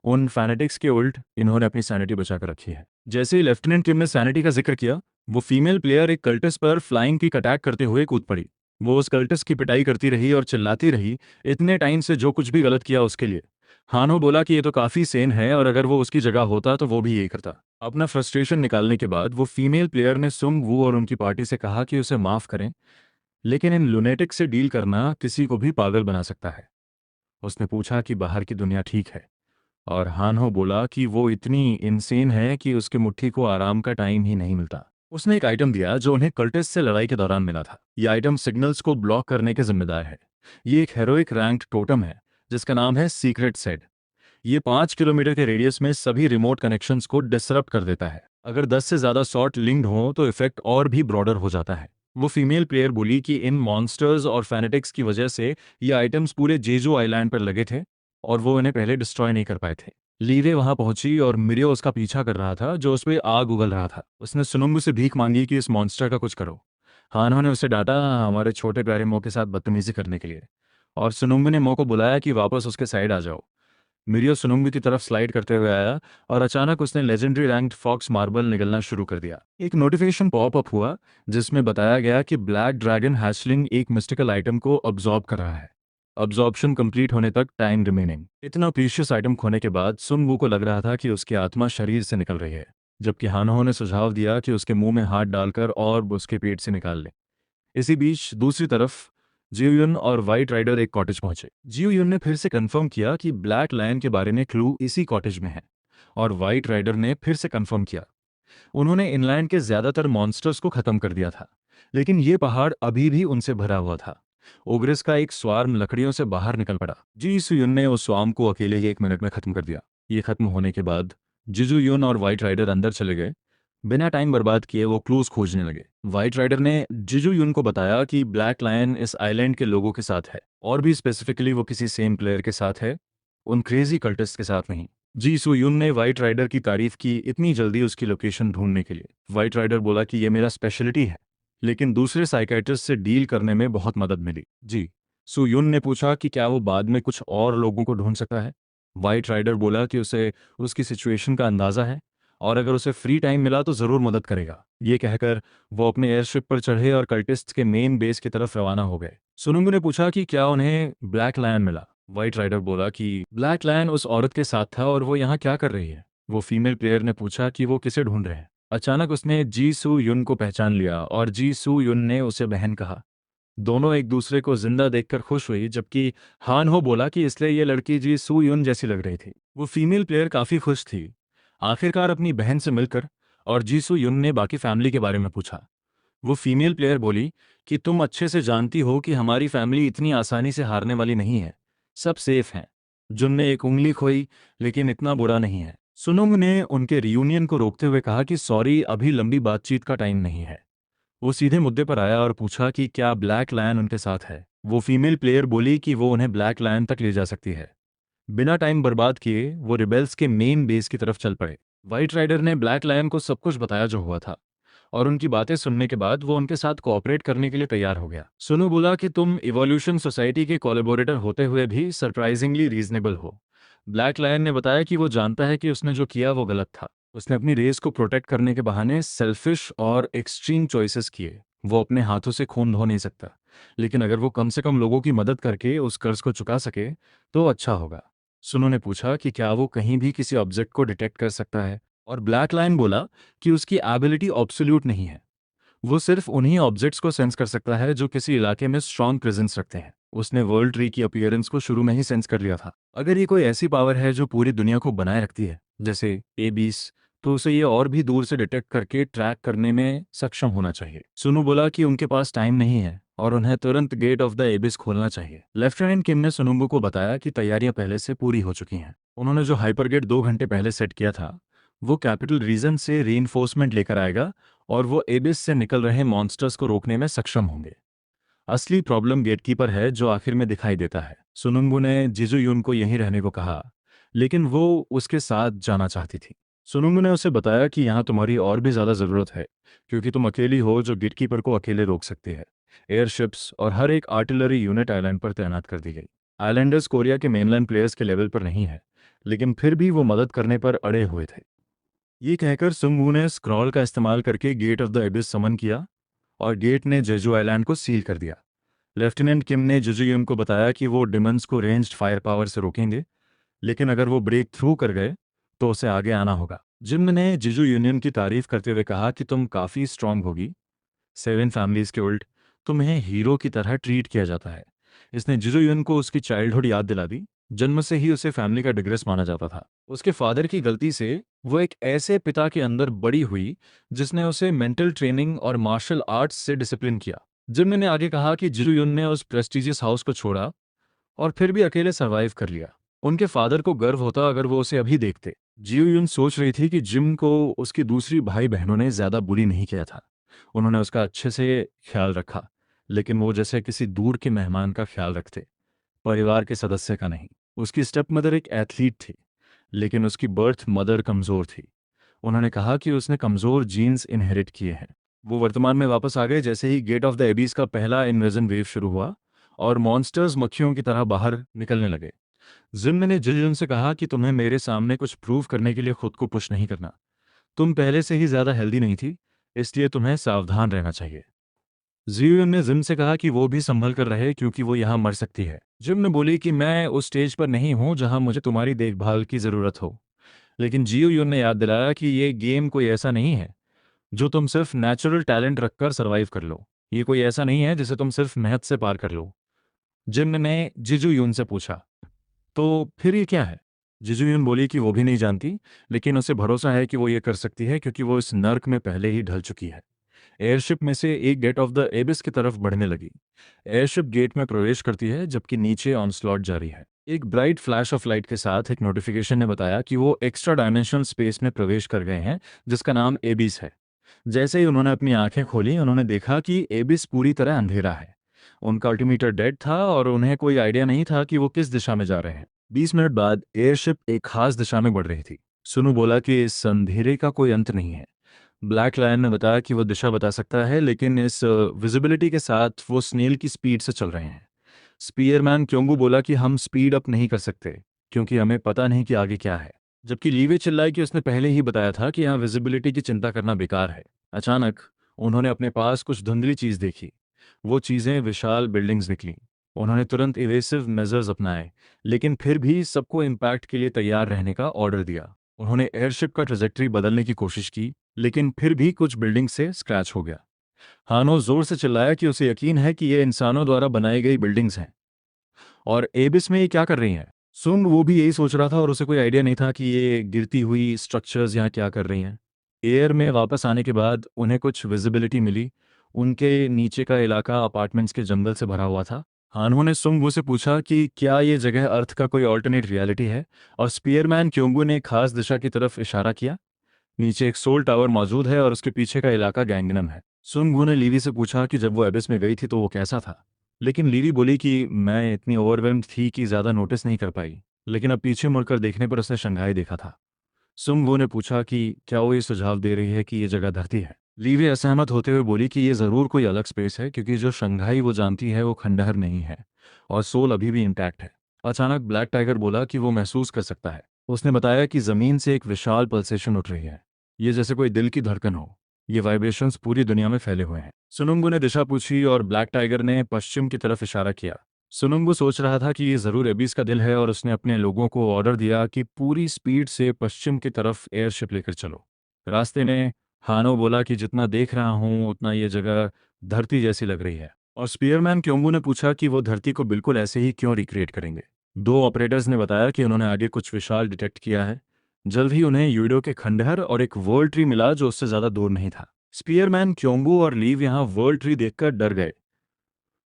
उन फैनेटिक्स के उल्ट इन्होंने अपनी सैनिटी बचाकर रखी है। जैसे ही लेफ्टिनेंट किम ने सैनिटी का जिक्र किया, वो फीमेल प्लेयर एक कल्टिस पर फ्लाइंग किक अटैक करते हुए कूद पड़ी। वो उस कल्टिस की पिटाई करती रही और चिल्लाती रही इतने टाइम से जो कुछ भी गलत किया उसके लिए। हानो बोला कि ये तो काफ़ी सेन है और अगर वो उसकी जगह होता तो वो भी यही करता। अपना फ्रस्ट्रेशन निकालने के बाद वो फीमेल प्लेयर ने सुंग वू और उनकी पार्टी से कहा कि उसे माफ़ करें, लेकिन इन लुनेटिक से डील करना किसी को भी पागल बना सकता है। उसने पूछा कि बाहर की दुनिया ठीक है, और हानो बोला कि वो इतनी इनसेन है कि उसकी मुट्ठी को आराम का टाइम ही नहीं मिलता। उसने एक आइटम दिया जो उन्हें कल्टिस से लड़ाई के दौरान मिला था। यह आइटम सिग्नल्स को ब्लॉक करने के जिम्मेदार है। ये एक हेरोइक रैंक्ड टोटम है जिसका नाम है सीक्रेट सेड। ये 5 किलोमीटर के रेडियस में सभी रिमोट कनेक्शंस को डिसरप्ट कर देता है। अगर 10 से ज़्यादा शॉट लिंक्ड हो तो इफेक्ट और भी ब्रॉडर हो जाता है। वो फीमेल प्लेयर बोली कि इन मॉन्स्टर्स और फैनेटिक्स की वजह से ये आइटम्स पूरे जेजू आइलैंड पर लगे थे और वो इन्हें पहले डिस्ट्रॉय नहीं कर पाए थे। लीवे वहां पहुंची और मिरियो उसका पीछा कर रहा था, जो उस पर आग उगल रहा था। उसने सुनुंबु से भीख मांगी कि इस मॉन्स्टर का कुछ करो। हानो ने उसे डांटा, हमारे छोटे प्यारे मो के साथ बदतमीजी करने के लिए। और सुनुंबु ने मो को बुलाया कि वापस उसके साइड आ जाओ। मिरियो सुनुंबु की तरफ स्लाइड करते हुए आया और अचानक उसने लेजेंडरी रैंक्ड फॉक्स मार्बल निगलना शुरू कर दिया। एक नोटिफिकेशन पॉप अप हुआ जिसमें बताया गया कि ब्लैक ड्रैगन हैचलिंग एक मिस्टिकल आइटम को अब्जॉर्ब कर रहा है। अब्जॉर्प्शन कंप्लीट होने तक टाइम रिमेनिंग। इतना प्रीशियस आइटम खोने के बाद सुन वू को लग रहा था कि उसकी आत्मा शरीर से निकल रही है, जबकि हानहो ने सुझाव दिया कि उसके मुंह में हाथ डालकर और उसके पेट से निकाल ले। इसी बीच दूसरी तरफ जियोयुन और वाइट राइडर एक कॉटेज पहुंचे। जियोयुन ने फिर से कंफर्म किया कि ब्लैक लायन के बारे में क्लू इसी कॉटेज में है, और वाइट राइडर ने फिर से कंफर्म किया। उन्होंने इनलैंड के ज्यादातर मॉन्स्टर्स को खत्म कर दिया था, लेकिन ये पहाड़ अभी भी उनसे भरा हुआ था। ओग्रेस का एक स्वार्म लकड़ियों से बाहर निकल पड़ा। जी सुयुन ने उस स्वार्म को अकेले ही 1 मिनट में खत्म कर दिया। ये खत्म होने के बाद जिजू युन और वाइट राइडर अंदर चले गए। बिना टाइम बर्बाद किए वो क्लूज खोजने लगे। वाइट राइडर ने जिजू युन को बताया कि ब्लैक लायन इस आइलैंड के लोगों के साथ है, और भी स्पेसिफिकली वो किसी सेम प्लेयर के साथ है, उन क्रेजी कल्टिस्ट के साथ नहीं। जी सू युन ने वाइट राइडर की तारीफ की इतनी जल्दी उसकी लोकेशन ढूंढने के लिए। वाइट राइडर बोला कि ये मेरा स्पेशलिटी है, लेकिन दूसरे साइकेट्रिस्ट से डील करने में बहुत मदद मिली। जी सू युन ने पूछा कि क्या वो बाद में कुछ और लोगों को ढूंढ सकता है। वाइट राइडर बोला कि उसे उसकी सिचुएशन का अंदाज़ा है, और अगर उसे फ्री टाइम मिला तो ज़रूर मदद करेगा। ये कहकर वो अपने एयरशिप पर चढ़े और कल्टिस्ट के मेन बेस की तरफ रवाना हो गए। सुनुंगु ने पूछा कि क्या उन्हें ब्लैक लायन मिला। वाइट राइडर बोला कि ब्लैक लायन उस औरत के साथ था और वो यहाँ क्या कर रही है। वो फीमेल प्लेयर ने पूछा कि वो किसे ढूंढ रहे हैं। अचानक उसने जी सू युन को पहचान लिया और जी सू युन ने उसे बहन कहा। दोनों एक दूसरे को जिंदा देखकर खुश हुई, जबकि हान हो बोला कि इसलिए ये लड़की जी सू युन जैसी लग रही थी। वो फीमेल प्लेयर काफ़ी खुश थी, आखिरकार अपनी बहन से मिलकर। और जी सू युन ने बाकी फैमिली के बारे में पूछा। वो फीमेल प्लेयर बोली कि तुम अच्छे से जानती हो कि हमारी फैमिली इतनी आसानी से हारने वाली नहीं है, सब सेफ हैं। जुन ने एक उंगली खोई, लेकिन इतना बुरा नहीं है। सुनुंग ने उनके रियूनियन को रोकते हुए कहा कि सॉरी, अभी लंबी बातचीत का टाइम नहीं है। वो सीधे मुद्दे पर आया और पूछा कि क्या ब्लैक लायन उनके साथ है। वो फीमेल प्लेयर बोली कि वो उन्हें ब्लैक लायन तक ले जा सकती है। बिना टाइम बर्बाद किए वो रिबेल्स के मेन बेस की तरफ चल पड़े। वाइट राइडर ने ब्लैक लायन को सब कुछ बताया जो हुआ था, और उनकी बातें सुनने के बाद वो उनके साथ कोऑपरेट करने के लिए तैयार हो गया। सुनु बोला कि तुम इवोल्यूशन सोसाइटी के कोलैबोरेटर होते हुए भी सरप्राइजिंगली रीजनेबल हो। ब्लैक लायन ने बताया कि वो जानता है कि उसने जो किया वो गलत था। उसने अपनी रेस को प्रोटेक्ट करने के बहाने सेल्फिश और एक्सट्रीम चॉइसेस किए। वो अपने हाथों से खून धो नहीं सकता, लेकिन अगर वो कम से कम लोगों की मदद करके उस कर्ज को चुका सके तो अच्छा होगा। सुनो ने पूछा कि क्या वो कहीं भी किसी ऑब्जेक्ट को डिटेक्ट कर सकता है, और ब्लैक लायन बोला कि उसकी एबिलिटी ऑब्सोल्यूट नहीं है। वो सिर्फ उन्हीं ऑब्जेक्ट्स को सेंस कर सकता है जो किसी इलाके में स्ट्रॉन्ग प्रेजेंस रखते हैं। उसने वर्ल्ड ट्री की अपीयरेंस को शुरू में ही सेंस कर लिया था। अगर ये कोई ऐसी पावर है जो पूरी दुनिया को बनाए रखती है, जैसे एबीस, तो उसे ये और भी दूर से डिटेक्ट करके ट्रैक करने में सक्षम होना चाहिए। सुनु बोला कि उनके पास टाइम नहीं है और उन्हें तुरंत गेट ऑफ द एबिस खोलना चाहिए। लेफ्टिनेंट किम ने सुनुम्बु को बताया कि तैयारियां पहले से पूरी हो चुकी हैं। उन्होंने जो हाइपरगेट 2 घंटे पहले सेट किया था, वो कैपिटल रीजन से रीइंफोर्समेंट लेकर आएगा, और वो एबिस से निकल रहे मॉन्स्टर्स को रोकने में सक्षम होंगे। असली प्रॉब्लम गेटकीपर है, जो आखिर में दिखाई देता है। सुनुंगु ने जिजू युन को यहीं रहने को कहा, लेकिन वो उसके साथ जाना चाहती थी। सुनुंगु ने उसे बताया कि यहाँ तुम्हारी और भी ज़्यादा ज़रूरत है, क्योंकि तुम अकेली हो जो गेटकीपर को अकेले रोक सकती है। एयरशिप्स और हर एक आर्टिलरी यूनिट आइलैंड पर तैनात कर दी गई। आइलैंडर्स कोरिया के मेनलैंड प्लेयर्स के लेवल पर नहीं है, लेकिन फिर भी वो मदद करने पर अड़े हुए थे। ये कहकर सुंगवू ने स्क्रॉल का इस्तेमाल करके गेट ऑफ द एबिस समन किया, और गेट ने जेजू आइलैंड को सील कर दिया। लेफ्टिनेंट किम ने जिजुयुम को बताया कि वो डिमंस को रेंज्ड फायर पावर से रोकेंगे, लेकिन अगर वो ब्रेक थ्रू कर गए तो उसे आगे आना होगा। जिम ने जिजू यूनियन की तारीफ करते हुए कहा कि तुम काफ़ी स्ट्रांग होगी। 7 फैमिलीज के उल्ट तुम्हें हीरो की तरह ट्रीट किया जाता है। इसने जिजू युन को उसकी चाइल्डहुड याद दिला दी। जन्म से ही उसे फैमिली का डिग्रेस माना जाता था। उसके फादर की गलती से वो एक ऐसे पिता के अंदर बड़ी हुई जिसने उसे मेंटल ट्रेनिंग और मार्शल आर्ट्स से डिसिप्लिन किया। जिम ने आगे कहा कि जिजू युन ने उस प्रेस्टिजियस हाउस को छोड़ा और फिर भी अकेले सरवाइव कर लिया। उनके फादर को गर्व होता अगर वो उसे अभी देखते। जियो युन सोच रही थी कि जिम को उसकी दूसरी भाई बहनों ने ज्यादा बुली नहीं किया था। उन्होंने उसका अच्छे से ख्याल रखा, लेकिन वो जैसे किसी दूर के मेहमान का ख्याल रखते, परिवार के सदस्य का नहीं। उसकी स्टेप मदर एक एथलीट थी, लेकिन उसकी बर्थ मदर कमज़ोर थी। उन्होंने कहा कि उसने कमज़ोर जीन्स इनहेरिट किए हैं। वो वर्तमान में वापस आ गए जैसे ही गेट ऑफ द एबीज का पहला इन्वेजन वेव शुरू हुआ और मॉन्स्टर्स मक्खियों की तरह बाहर निकलने लगे। जिम ने जिल से कहा कि तुम्हें मेरे सामने कुछ प्रूव करने के लिए खुद को पुश नहीं करना। तुम पहले से ही ज़्यादा हेल्दी नहीं थी, इसलिए तुम्हें सावधान रहना चाहिए। जियोन ने जिम से कहा कि वो भी संभल कर रहे क्योंकि वो यहाँ मर सकती है। जिम ने बोली कि मैं उस स्टेज पर नहीं हूँ जहाँ मुझे तुम्हारी देखभाल की ज़रूरत हो। लेकिन जियो युन ने याद दिलाया कि ये गेम कोई ऐसा नहीं है जो तुम सिर्फ नेचुरल टैलेंट रखकर सरवाइव कर लो। ये कोई ऐसा नहीं है जिसे तुम सिर्फ मेहनत से पार कर लो। जिम ने जिजू युन से पूछा, तो फिर ये क्या है? जिजू युन बोली कि वो भी नहीं जानती, लेकिन उसे भरोसा है कि वो ये कर सकती है क्योंकि वो इस नर्क में पहले ही ढल चुकी है। एयरशिप में से एक गेट ऑफ द एबिस की तरफ बढ़ने लगी। एयरशिप गेट में प्रवेश करती है जबकि नीचे ऑनस्लॉट जारी है। एक ब्राइट फ्लैश ऑफ लाइट के साथ एक नोटिफिकेशन ने बताया कि वो एक्स्ट्रा डायमेंशनल स्पेस में प्रवेश कर गए हैं जिसका नाम एबिस है। जैसे ही उन्होंने अपनी आंखें खोली उन्होंने देखा कि एबिस पूरी तरह अंधेरा है। उनका अल्टीमीटर डेड था और उन्हें कोई आइडिया नहीं था कि वो किस दिशा में जा रहे हैं। 20 मिनट बाद एयरशिप एक खास दिशा में बढ़ रही थी। सुनु बोला कि इस अंधेरे का कोई अंत नहीं है। ब्लैक लायन ने बताया कि वो दिशा बता सकता है, लेकिन इस विजिबिलिटी के साथ वो स्नेल की स्पीड से चल रहे हैं। स्पीयरमैन क्योंगू बोला कि हम स्पीड अप नहीं कर सकते क्योंकि हमें पता नहीं कि आगे क्या है। जबकि लीवे चिल्लाई कि उसने पहले ही बताया था कि यहाँ विजिबिलिटी की चिंता करना बेकार है। अचानक उन्होंने अपने पास कुछ धुंधली चीज़ देखी। वो चीज़ें विशाल बिल्डिंग्स निकली। उन्होंने तुरंत इवेसिव मेजर्स अपनाए, लेकिन फिर भी सबको इम्पैक्ट के लिए तैयार रहने का ऑर्डर दिया। उन्होंने एयरशिप का ट्रेजेक्टरी बदलने की कोशिश की, लेकिन फिर भी कुछ बिल्डिंग से स्क्रैच हो गया। हानो जोर से चिल्लाया कि उसे यकीन है कि ये इंसानों द्वारा बनाई गई बिल्डिंग्स हैं। और एबिस में ये क्या कर रही हैं? सुंग वो भी यही सोच रहा था और उसे कोई आइडिया नहीं था कि ये गिरती हुई स्ट्रक्चर्स यहाँ क्या कर रही हैं। एयर में वापस आने के बाद उन्हें कुछ विजिबिलिटी मिली। उनके नीचे का इलाका अपार्टमेंट्स के जंगल से भरा हुआ था। हानो ने सुंग से पूछा कि क्या ये जगह अर्थ का कोई ऑल्टरनेट रियलिटी है, और स्पीयरमैन क्योंगू ने एक खास दिशा की तरफ इशारा किया। नीचे एक सोल टावर मौजूद है और उसके पीछे का इलाका गैंगनम है। सुंग ने लीवी से पूछा कि जब वो एबिस में गई थी तो वो कैसा था, लेकिन लीवी बोली कि मैं इतनी ओवरवेल्म्ड थी कि ज़्यादा नोटिस नहीं कर पाई, लेकिन अब पीछे मुड़कर देखने पर उसने शंघाई देखा था। सुंग ने पूछा कि क्या वो ये सुझाव दे रही है कि ये जगह धरती है। लीवी असहमत होते हुए बोली कि ये ज़रूर कोई अलग स्पेस है क्योंकि जो शंघाई वो जानती है वो खंडहर नहीं है और सोल अभी भी इंटैक्ट है। अचानक ब्लैक टाइगर बोला कि वो महसूस कर सकता है। उसने बताया कि ज़मीन से एक विशाल पल्सेशन उठ रही है। ये जैसे कोई दिल की धड़कन हो। ये वाइब्रेशंस पूरी दुनिया में फैले हुए हैं। सुनुंगू ने दिशा पूछी और ब्लैक टाइगर ने पश्चिम की तरफ इशारा किया। सुनुंगू सोच रहा था कि ये ज़रूर एबिस का दिल है और उसने अपने लोगों को ऑर्डर दिया कि पूरी स्पीड से पश्चिम की तरफ एयरशिप लेकर चलो। रास्ते में हानो बोला कि जितना देख रहा हूँ उतना ये जगह धरती जैसी लग रही है। और स्पीयरमैन क्योंगू ने पूछा कि वो धरती को बिल्कुल ऐसे ही क्यों रिक्रिएट करेंगे। दो ऑपरेटर्स ने बताया कि उन्होंने आगे कुछ विशाल डिटेक्ट किया है। जल्द ही उन्हें यूडो के खंडहर और एक वर्ल्ड ट्री मिला जो उससे ज़्यादा दूर नहीं था। स्पीयरमैन क्योंगू और लीव यहाँ वर्ल्ड ट्री देखकर डर गए।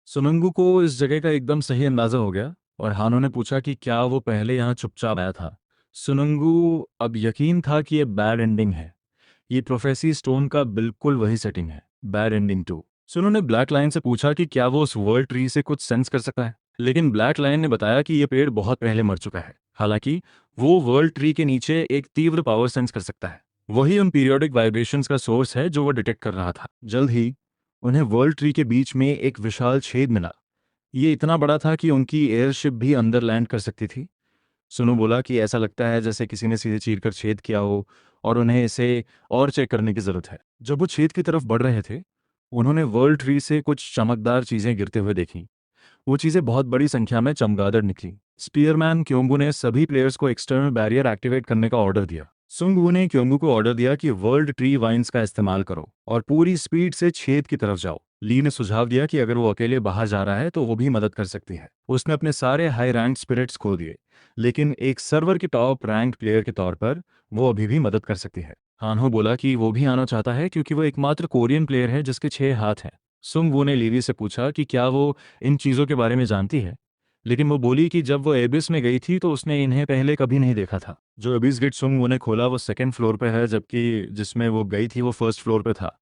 सुनंगू को इस जगह का एकदम सही अंदाजा हो गया और हानो ने पूछा कि क्या वो पहले यहाँ चुपचाप आया था। सुनंगू अब यकीन था कि ये बैड एंडिंग है। ये प्रोफेसी स्टोन का बिल्कुल वही सेटिंग है। Bad ending two. सुनो ने ब्लैक लायन से पूछा कि क्या वो उस वर्ल्ड ट्री से कुछ सेंस कर सकता है, लेकिन ब्लैक लायन ने बताया कि ये पेड़ बहुत पहले मर चुका है। हालांकि वो वर्ल्ड ट्री के नीचे एक तीव्र पावर सेंस कर सकता है। वही उन पीरियोडिक वाइब्रेशंस का सोर्स है जो वो डिटेक्ट कर रहा था। जल्द ही उन्हें वर्ल्ड ट्री के बीच में एक विशाल छेद मिला। ये इतना बड़ा था कि उनकी एयरशिप भी अंदर लैंड कर सकती थी। सुनो बोला कि ऐसा लगता है जैसे किसी ने सीधे चीरकर छेद किया हो और उन्हें इसे और चेक करने की जरूरत है। जब वो छेद की तरफ बढ़ रहे थे उन्होंने वर्ल्ड ट्री से कुछ चमकदार चीजें गिरते हुए देखी। वो चीजें बहुत बड़ी संख्या में चमगादड़ निकली। स्पीयरमैन क्योंगू ने सभी प्लेयर्स को एक्सटर्नल बैरियर एक्टिवेट करने का ऑर्डर दिया। सुंगवू ने क्योंगू को ऑर्डर दिया कि वर्ल्ड ट्री वाइन्स का इस्तेमाल करो और पूरी स्पीड से छेद की तरफ जाओ। ली ने सुझाव दिया कि अगर वो अकेले बाहर जा रहा है तो वो भी मदद कर सकती है। उसने अपने सारे हाई रैंक स्पिरिट्स खो दिए, लेकिन एक सर्वर के टॉप रैंक प्लेयर के तौर पर वो अभी भी मदद कर सकती है। हानहो बोला कि वो भी आना चाहता है क्योंकि वो एकमात्र कोरियन प्लेयर है जिसके 6 हाथ हैं। सुंगवू ने लीवी से पूछा कि क्या वो इन चीज़ों के बारे में जानती है, लेकिन वो बोली कि जब वो एबिस में गई थी तो उसने इन्हें पहले कभी नहीं देखा था। जो एबिस गेट सुंगवू ने खोला वो सेकंड फ्लोर पे है, जबकि जिसमें वो गई थी वो फर्स्ट फ्लोर पे था।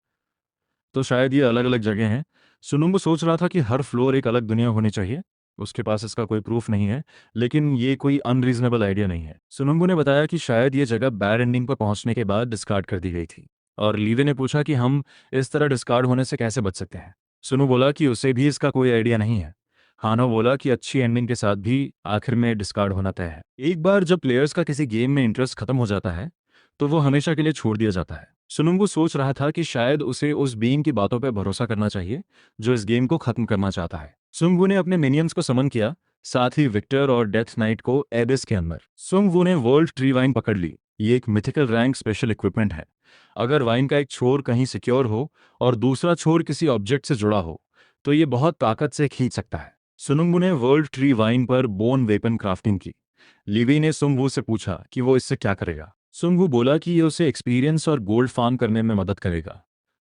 तो शायद ये अलग अलग जगह हैं। सुनुंगू सोच रहा था कि हर फ्लोर एक अलग दुनिया होनी चाहिए। उसके पास इसका कोई प्रूफ नहीं है, लेकिन ये कोई अनरीजनेबल आइडिया नहीं है। सुनंगू ने बताया कि शायद ये जगह बैड एंडिंग पर पहुंचने के बाद डिस्कार्ड कर दी गई थी, और लीवे ने पूछा कि हम इस तरह डिस्कार्ड होने से कैसे बच सकते हैं। सुनु बोला कि उसे भी इसका कोई आइडिया नहीं है। हानो बोला कि अच्छी एंडिंग के साथ भी आखिर में डिस्कार्ड होना तय है। एक बार जब प्लेयर्स का किसी गेम में इंटरेस्ट खत्म हो जाता है तो वो हमेशा के लिए छोड़ दिया जाता है। सुनुंगू सोच रहा था कि शायद उसे उस बीइंग की बातों पर भरोसा करना चाहिए जो इस गेम को खत्म करना चाहता है। सुंगवू ने अपने मिनियंस को समन किया, साथ ही विक्टर और डेथ नाइट को एबिस के अंदर। सुंगवू ने वर्ल्ड ट्री वाइन पकड़ ली। ये एक मिथिकल रैंक स्पेशल इक्विपमेंट है। अगर वाइन का एक छोर कहीं सिक्योर हो और दूसरा छोर किसी ऑब्जेक्ट से जुड़ा हो तो ये बहुत ताकत से खींच सकता है। सुनुंगू ने वर्ल्ड ट्री वाइन पर बोन वेपन क्राफ्टिंग की। लिवी ने सुंगवू से पूछा कि वो इससे क्या करेगा। सुंगवू बोला कि ये उसे एक्सपीरियंस और गोल्ड फार्म करने में मदद करेगा।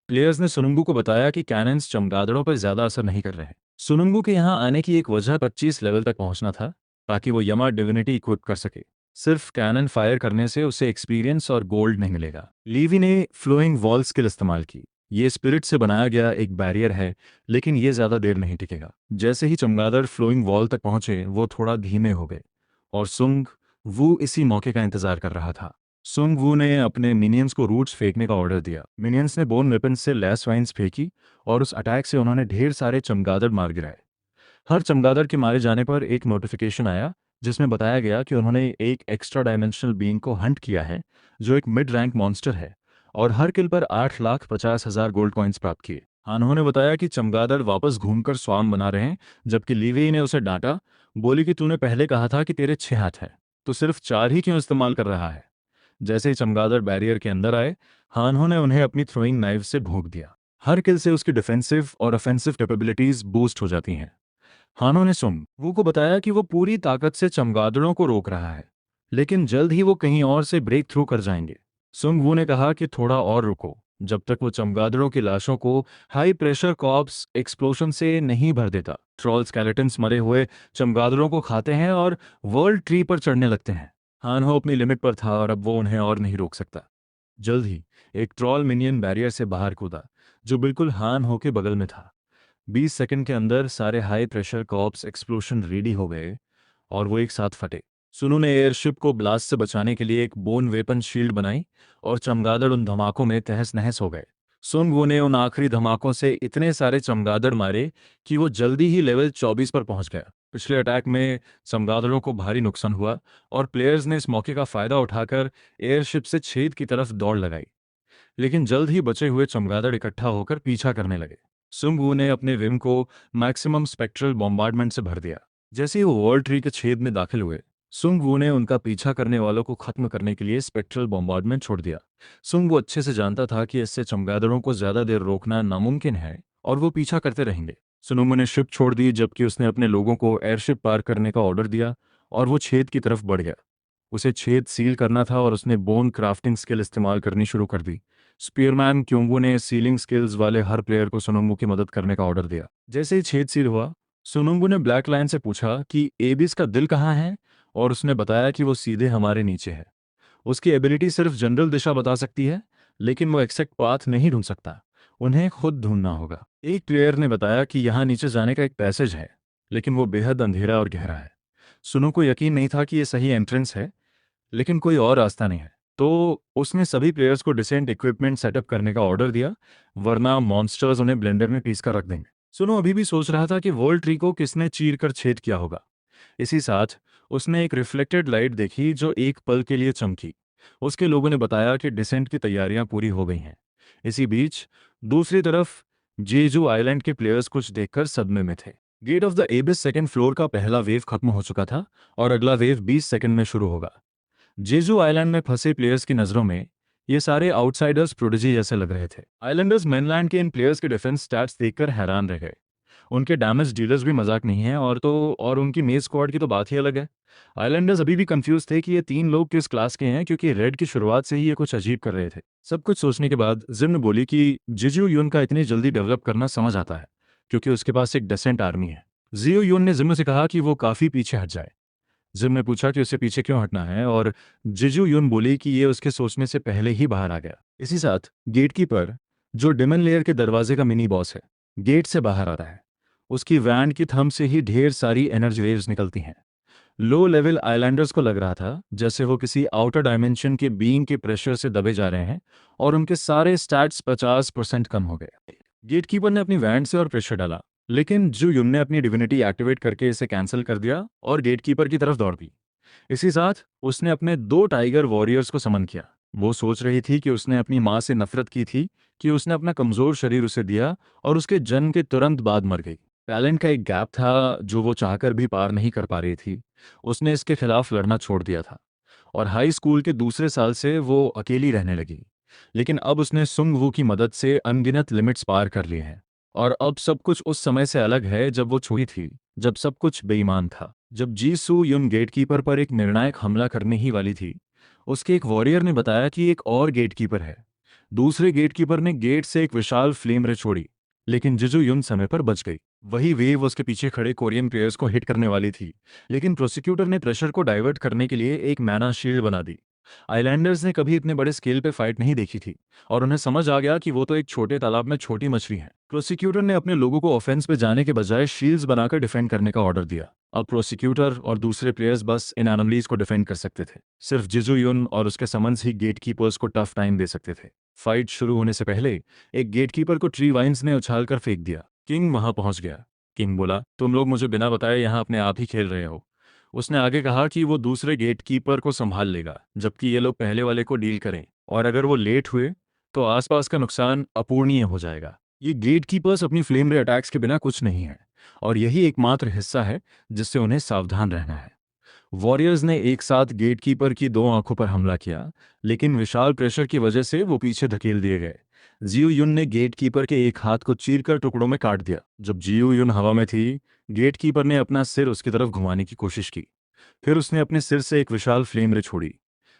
प्लेयर्स ने सुनुंगू को बताया कि कैनन्स चमगादड़ों पर ज्यादा असर नहीं कर रहे हैं। सुनुंगू के यहाँ आने की एक वजह 25 लेवल तक पहुंचना था, ताकि वो यमा डिविनिटी इक्विप कर सके। सिर्फ कैनन फायर करने से उसे एक्सपीरियंस और गोल्ड नहीं मिलेगा। लीवी ने फ्लोइंग वॉल स्किल इस्तेमाल की। ये स्पिरिट से बनाया गया एक बैरियर है, लेकिन ये ज्यादा देर नहीं टिकेगा। जैसे ही चमगादड़ फ्लोइंग वॉल तक पहुंचे वो थोड़ा धीमे हो गए, और सुंग वू इसी मौके का इंतजार कर रहा था। सुंग वू ने अपने मिनियंस को रूट्स फेंकने का ऑर्डर दिया। मिनियंस ने बोन वेपन से लैस वाइन्स फेंकी और उस अटैक से उन्होंने ढेर सारे चमगादड़ मार गिराए। हर चमगादड़ के मारे जाने पर एक नोटिफिकेशन आया जिसमें बताया गया कि उन्होंने एक एक्स्ट्रा डायमेंशनल बीइंग को हंट किया है जो एक मिड रैंक मॉन्स्टर है, और हर किल पर 8,50,000 गोल्ड कॉइन्स प्राप्त किए। उन्होंने बताया कि चमगादड़ वापस घूमकर स्वाम बना रहे हैं, जबकि लीवी ने उसे डांटा, बोली कि तूने पहले कहा था कि तेरे 6 हाथ हैं, तो सिर्फ 4 ही क्यों इस्तेमाल कर रहा है। जैसे ही चमगादड़ बैरियर के अंदर आए, हानहो ने उन्हें अपनी थ्रोइंग नाइफ से भोंक दिया। हर किल से उसकी डिफेंसिव और ऑफेंसिव कैपेबिलिटीज बूस्ट हो जाती हैं। हानो ने सुंग वू को बताया कि वो पूरी ताकत से चमगादड़ों को रोक रहा है, लेकिन जल्द ही वो कहीं और से ब्रेक थ्रू कर जाएंगे। सुंग वू ने कहा कि थोड़ा और रुको, जब तक वो चमगादड़ों की लाशों को हाई प्रेशर कॉप्स एक्सप्लोशन से नहीं भर देता। ट्रॉल स्केलेटन्स मरे हुए चमगादड़ों को खाते हैं और वर्ल्ड ट्री पर चढ़ने लगते हैं। हानहो अपनी लिमिट पर था और अब वो उन्हें और नहीं रोक सकता। जल्द ही एक ट्रॉल मिनियन बैरियर से बाहर कूदा, जो बिल्कुल हानहो के बगल में था। 20 सेकंड के अंदर सारे high pressure cops explosion ready हो गए और वो एक साथ फटे। सुनु ने एयरशिप को ब्लास्ट से बचाने के लिए एक बोन वेपन शील्ड बनाई और चमगादड़ उन धमाकों में तहस नहस हो गए। सुन वो ने उन आखिरी धमाकों से इतने सारे चमगादड़ मारे कि वो जल्दी ही लेवल 24 पर पहुंच गया। पिछले अटैक में चमगादड़ों को भारी नुकसान हुआ और प्लेयर्स ने इस मौके का फायदा उठाकर एयरशिप से छेद की तरफ दौड़ लगाई, लेकिन जल्द ही बचे हुए चमगादड़ इकट्ठा होकर पीछा करने लगे। सुंग वू ने अपने विम को मैक्सिमम स्पेक्ट्रल बॉम्बार्डमेंट से भर दिया। जैसे ही वो वर्ल्ड ट्री के छेद में दाखिल हुए, सुंग वू ने उनका पीछा करने वालों को खत्म करने के लिए स्पेक्ट्रल बॉम्बार्डमेंट छोड़ दिया। सुंग वू अच्छे से जानता था कि इससे चमगादड़ों को ज्यादा देर रोकना नामुमकिन है और वो पीछा करते रहेंगे। सुनुंगू ने शिप छोड़ दी, जबकि उसने अपने लोगों को एयरशिप पार करने का ऑर्डर दिया और वो छेद की तरफ बढ़ गया। उसे छेद सील करना था और उसने बोन क्राफ्टिंग स्किल इस्तेमाल करनी शुरू कर दी। स्पीयरमैन क्योंगू ने सीलिंग स्किल्स वाले हर प्लेयर को सुनुंगू की मदद करने का ऑर्डर दिया। जैसे ही छेद सील हुआ, सुनुंगू ने ब्लैक लाइन से पूछा कि एबिस का दिल कहाँ है, और उसने बताया कि वो सीधे हमारे नीचे है। उसकी एबिलिटी सिर्फ जनरल दिशा बता सकती है, लेकिन वो एक्सैक्ट पाथ नहीं ढूंढ सकता। उन्हें खुद ढूंढना होगा। एक प्लेयर ने बताया कि यहाँ नीचे जाने का एक पैसेज है, लेकिन वो बेहद अंधेरा और गहरा है। सुनु को यकीन नहीं था कि ये सही एंट्रेंस है, लेकिन कोई और रास्ता नहीं है। तो उसने सभी प्लेयर्स को डिसेंट इक्विपमेंट सेटअप करने का ऑर्डर दिया, वरना मॉन्स्टर्स उन्हें ब्लेंडर में पीस कर रख देंगे। सुनो अभी भी सोच रहा था कि वर्ल्ड ट्री को किसने चीर कर छेद किया होगा। इसी साथ उसने एक रिफ्लेक्टेड लाइट देखी जो एक पल के लिए चमकी। उसके लोगों ने बताया कि डिसेंट की तैयारियां पूरी हो गई हैं। इसी बीच दूसरी तरफ जेजू आइलैंड के प्लेयर्स कुछ देखकर सदमे में थे। Gate of the Abyss second floor का पहला वेव खत्म हो चुका था और अगला वेव 20 सेकंड में शुरू होगा। जेजू आइलैंड में फंसे प्लेयर्स की नज़रों में ये सारे आउटसाइडर्स प्रोडिजी जैसे लग रहे थे। आइलैंडर्स मेनलैंड के इन प्लेयर्स के डिफेंस स्टैट्स देखकर हैरान रह गए। उनके डैमेज डीलर्स भी मजाक नहीं है, और उनकी मेज स्क्वाड की तो बात ही अलग है। आइलैंडर्स अभी भी कंफ्यूज थे कि ये 3 लोग किस क्लास के हैं, क्योंकि रेड की शुरुआत से ही ये कुछ अजीब कर रहे थे। सब कुछ सोचने के बाद जिम ने बोली कि जिजू यून का इतनी जल्दी डेवलप करना समझ आता है, क्योंकि उसके पास एक डेसेंट आर्मी है। जियो यून ने जिम से कहा कि वो काफ़ी पीछे हट जाए। जिम ने पूछा कि उसे पीछे क्यों हटना है, और जिजू यून बोली कि ये उसके सोचने से पहले ही बाहर आ गया। इसी साथ गेटकीपर, जो डिमन लेयर के दरवाजे का मिनी बॉस है, गेट से बाहर आता है। उसकी वैन की थंब से ही ढेर सारी एनर्जी वेव्स निकलती हैं। लो लेवल आइलैंडर्स को लग रहा था जैसे वो किसी आउटर डायमेंशन के बीइंग के प्रेशर से दबे जा रहे हैं और उनके सारे स्टैट्स 50% कम हो गए। गेटकीपर ने अपनी वैन से और प्रेशर डाला, लेकिन जू युन ने अपनी डिविनिटी एक्टिवेट करके इसे कैंसिल कर दिया और गेटकीपर की तरफ दौड़ दी। इसी साथ उसने अपने 2 टाइगर वॉरियर्स को समन किया। वो सोच रही थी कि उसने अपनी माँ से नफरत की थी कि उसने अपना कमजोर शरीर उसे दिया और उसके जन्म के तुरंत बाद मर गई। टैलेंट का एक गैप था जो वो चाहकर भी पार नहीं कर पा रही थी। उसने इसके खिलाफ लड़ना छोड़ दिया था और हाई स्कूल के दूसरे साल से वो अकेली रहने लगी। लेकिन अब उसने सुंग वू की मदद से अनगिनत लिमिट्स पार कर लिए हैं और अब सब कुछ उस समय से अलग है जब वो छोटी थी, जब सब कुछ बेईमान था। जब जी सू युन गेटकीपर पर एक निर्णायक हमला करने ही वाली थी, उसके एक वॉरियर ने बताया कि एक और गेटकीपर है। दूसरे गेटकीपर ने गेट से एक विशाल फ्लेम रे छोड़ी, लेकिन जिजू युन समय पर बच गई। वही वेव उसके पीछे खड़े कोरियन प्लेयर्स को हिट करने वाली थी, लेकिन प्रोसिक्यूटर ने प्रेशर को डाइवर्ट करने के लिए एक मैना शील्ड बना दी। आइलैंडर्स ने कभी इतने बड़े स्केल पे फाइट नहीं देखी थी और उन्हें समझ आ गया कि वो तो एक छोटे तालाब में छोटी मछली है। प्रोसिक्यूटर ने अपने लोगों को ऑफेंस पे जाने के बजाय शील्ड्स बनाकर डिफेंड करने का ऑर्डर दिया। अब प्रोसिक्यूटर और दूसरे प्लेयर्स बस इन एनोमलीज को डिफेंड कर सकते थे। सिर्फ जिजू युन और उसके समन्स ही गेटकीपर्स को टफ टाइम दे सकते थे। फाइट शुरू होने से पहले एक गेटकीपर को ट्री वाइन्स ने उछालकर फेंक दिया। किंग वहां पहुंच गया। किंग बोला, तुम लोग मुझे बिना बताए यहाँ अपने आप ही खेल रहे हो। उसने आगे कहा कि वो दूसरे गेटकीपर को संभाल लेगा जबकि ये लोग पहले वाले को डील करें, और अगर वो लेट हुए तो आसपास का नुकसान अपूर्णीय हो जाएगा। ये गेटकीपर्स अपनी फ्लेम रे अटैक्स के बिना कुछ नहीं है और यही एकमात्र हिस्सा है जिससे उन्हें सावधान रहना है। वॉरियर्स ने एक साथ गेटकीपर की 2 आंखों पर हमला किया, लेकिन विशाल प्रेशर की वजह से वो पीछे धकेल दिए गए। जियो युन ने गेटकीपर के एक हाथ को चीरकर टुकड़ों में काट दिया। जब जियो युन हवा में थी, गेटकीपर ने अपना सिर उसकी तरफ घुमाने की कोशिश की। फिर उसने अपने सिर से एक विशाल फ्लेम रे छोड़ी।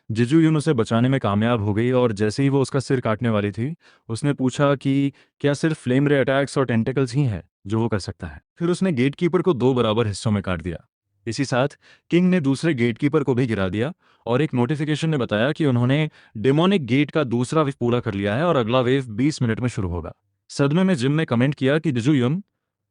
जिजू युन उसे बचाने में कामयाब हो गई और जैसे ही वो उसका सिर काटने वाली थी, उसने पूछा कि क्या सिर्फ फ्लेम रे अटैक्स और टेंटिकल्स ही हैं जो वो कर सकता है। फिर उसने गेटकीपर को 2 बराबर हिस्सों में काट दिया। इसी साथ किंग ने दूसरे गेटकीपर को भी गिरा दिया और एक नोटिफिकेशन ने बताया कि उन्होंने डेमोनिक गेट का दूसरा वेव पूरा कर लिया है और अगला वेव 20 मिनट में शुरू होगा। सदमे में जिम ने कमेंट किया कि जिजू युन,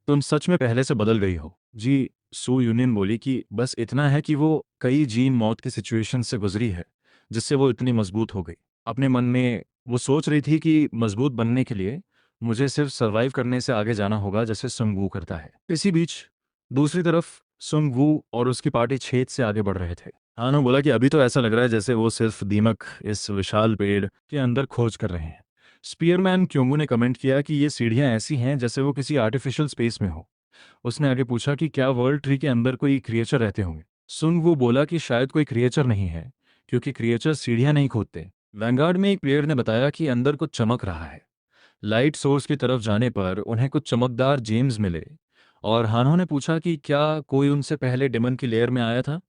तुम सच में पहले से बदल गई हो। जी सू यूनियन बोली कि बस इतना है कि वो कई जीन मौत के सिचुएशन से गुजरी है जिससे वो इतनी मजबूत हो गई। अपने मन में वो सोच रही थी कि मजबूत बनने के लिए मुझे सिर्फ सरवाइव करने से आगे जाना होगा जैसे सुंग वू करता है। इसी बीच दूसरी तरफ सुंग वू और उसकी पार्टी छेद से आगे बढ़ रहे थे। हानो बोला कि अभी तो ऐसा लग रहा है जैसे वो सिर्फ दीमक इस विशाल पेड़ के अंदर खोज कर रहे हैं। स्पीयरमैन क्योंगू ने कमेंट किया कि ये सीढ़ियां ऐसी हैं जैसे वो किसी आर्टिफिशियल स्पेस में हो। उसने आगे पूछा कि क्या वर्ल्ड ट्री के अंदर कोई क्रिएचर रहते होंगे। सुंग वो बोला कि शायद कोई क्रिएचर नहीं है क्योंकि क्रिएचर सीढ़ियां नहीं खोदते। वैंगार्ड में एक प्लेयर ने बताया कि अंदर कुछ चमक रहा है। लाइट सोर्स की तरफ जाने पर उन्हें कुछ चमकदार जेम्स मिले और हानो ने पूछा कि क्या कोई उनसे पहले डिमन की लेयर में आया था,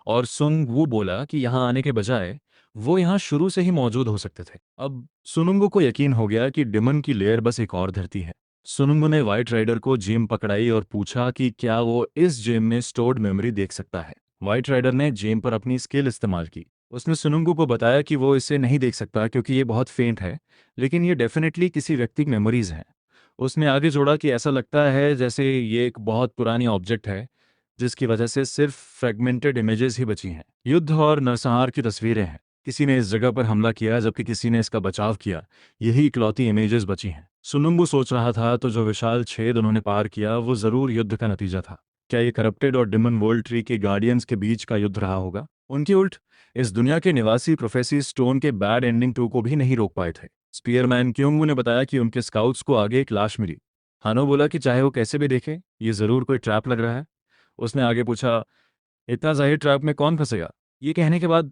और सुंग वो बोला कि यहाँ आने के बजाय वो यहाँ शुरू से ही मौजूद हो सकते थे। अब सुनुंगो को यकीन हो गया कि डिमन की लेयर बस एक और धरती है। सुनुंगो ने व्हाइट राइडर को जेम पकड़ाई और पूछा कि क्या वो इस जेम में स्टोर्ड मेमोरी देख सकता है। व्हाइट राइडर ने जेम पर अपनी स्किल इस्तेमाल की। उसने सुनुंगो को बताया कि वो इसे नहीं देख सकता क्योंकि ये बहुत फेंट है, लेकिन ये डेफिनेटली किसी व्यक्ति की मेमोरीज हैं। उसने आगे जोड़ा कि ऐसा लगता है जैसे ये एक बहुत पुरानी ऑब्जेक्ट है जिसकी वजह से सिर्फ फ्रेगमेंटेड इमेजेस ही बची हैं। युद्ध और नरसंहार की तस्वीरें हैं। किसी ने इस जगह पर हमला किया जबकि किसी ने इसका बचाव किया। यही इकलौती इमेजेस बची हैं। सुनुंबु सोच रहा था तो जो विशाल छेद उन्होंने पार किया वो जरूर युद्ध का नतीजा था। क्या ये करप्टेड और डिमन वर्ल्ड ट्री के गार्डियंस के बीच का युद्ध रहा होगा? उनकी उल्ट इस दुनिया के निवासी प्रोफेसर स्टोन के बैड एंडिंग 2 को भी नहीं रोक पाए थे। स्पीयरमैन क्योंगू ने बताया कि उनके स्काउट्स को आगे एक लाश मिली। हानो बोला कि चाहे वो कैसे भी देखे, ये जरूर कोई ट्रैप लग रहा है। उसने आगे पूछा, इतना जाहिर ट्रैप में कौन फंसेगा? ये कहने के बाद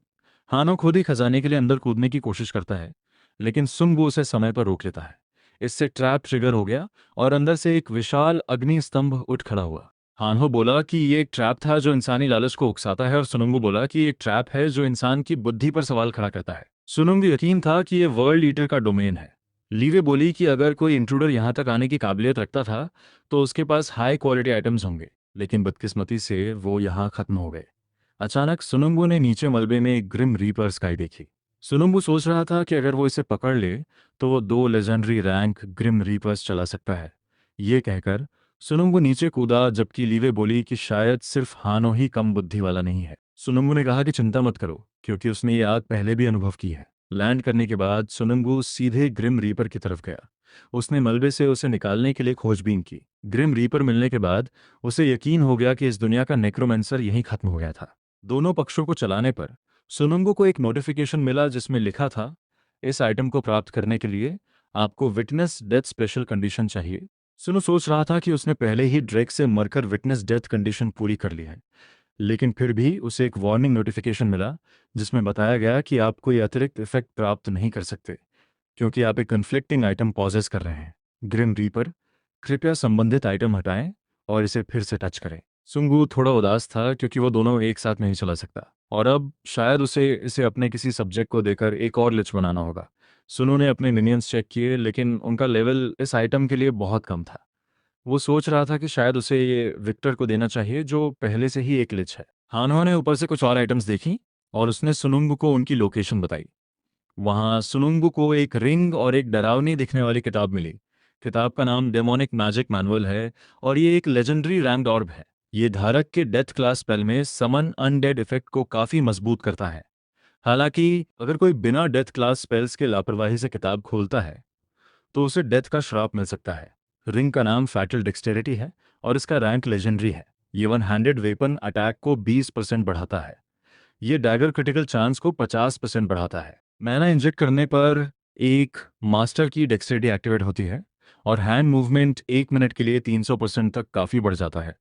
हानो खुद ही खजाने के लिए अंदर कूदने की कोशिश करता है, लेकिन सुंगबू उसे समय पर रोक लेता है। इससे ट्रैप ट्रिगर हो गया और अंदर से एक विशाल अग्नि स्तंभ उठ खड़ा हुआ। हानो बोला कि ये एक ट्रैप था जो इंसानी लालच को उकसाता है और सुनुंगू बोला कि एक ट्रैप है जो इंसान की बुद्धि पर सवाल खड़ा करता है। सुनुंगू यकीन था कि ये वर्ल्ड ईटर का डोमेन है। लीवे बोली कि अगर कोई इंट्रूडर यहाँ तक आने की काबिलियत रखता था तो उसके पास हाई क्वालिटी आइटम्स होंगे, लेकिन बदकिस्मती से वो यहाँ खत्म हो गए। अचानक सुनुंबू ने नीचे मलबे में एक ग्रिम रीपर स्काई देखी। सुनुंबू सोच रहा था कि अगर वो इसे पकड़ ले तो वो 2 लेजेंडरी रैंक ग्रिम रीपर्स चला सकता है। ये कहकर सुनुंगू नीचे कूदा जबकि लीवे बोली कि शायद सिर्फ हानो ही कम बुद्धि वाला नहीं है। सुनुंगू ने कहा कि चिंता मत करो क्योंकि उसने ये आग पहले भी अनुभव की है। लैंड करने के बाद सुनुंगू सीधे ग्रिम रीपर की तरफ गया। उसने मलबे से उसे निकालने के लिए खोजबीन की। ग्रिम रीपर मिलने के बाद उसे यकीन हो गया कि इस दुनिया का नेक्रोमेंसर यहीं खत्म हो गया था। दोनों पक्षों को चलाने पर सुनुंगू को एक नोटिफिकेशन मिला जिसमें लिखा था, इस आइटम को प्राप्त करने के लिए आपको विटनेस डेथ स्पेशल कंडीशन चाहिए। सुनो सोच रहा था कि उसने पहले ही ड्रेक से मरकर विटनेस डेथ कंडीशन पूरी कर ली है, लेकिन फिर भी उसे एक वार्निंग नोटिफिकेशन मिला जिसमें बताया गया कि आप कोई अतिरिक्त इफेक्ट प्राप्त नहीं कर सकते क्योंकि आप एक कन्फ्लिक्टिंग आइटम पॉजेस कर रहे हैं। ग्रिम रीपर, कृपया संबंधित आइटम हटाएं और इसे फिर से टच करें। सुंगू थोड़ा उदास था क्योंकि वो दोनों एक साथ नहीं चला सकता और अब शायद उसे इसे अपने किसी सब्जेक्ट को देकर एक और लिच बनाना होगा। सुनो ने अपने मिनियंस चेक किए लेकिन उनका लेवल इस आइटम के लिए बहुत कम था। वो सोच रहा था कि शायद उसे ये विक्टर को देना चाहिए जो पहले से ही एक लिच है। हानो ने ऊपर से कुछ और आइटम्स देखी और उसने सुनुंगू को उनकी लोकेशन बताई। वहां सुनुंगू को एक रिंग और एक डरावनी दिखने वाली किताब मिली। किताब का नाम डेमोनिक मैजिक मैनुअल है और ये एक लेजेंडरी रैंक्ड ऑर्ब है। ये धारक के डेथ क्लास स्पेल में समन अनडेड इफेक्ट को काफी मजबूत करता है। हालांकि अगर कोई बिना डेथ क्लास स्पेल्स के लापरवाही से किताब खोलता है तो उसे डेथ का श्राप मिल सकता है। रिंग का नाम फैटल डेक्सटेरिटी है और इसका रैंक लेजेंडरी है। ये वन हैंडेड वेपन अटैक को 20% बढ़ाता है। ये डैगर क्रिटिकल चांस को 50% बढ़ाता है। मैना इंजेक्ट करने पर एक मास्टर की डेक्सटेरिटी एक्टिवेट होती है और हैंड मूवमेंट 1 मिनट के लिए 300% तक काफ़ी बढ़ जाता है।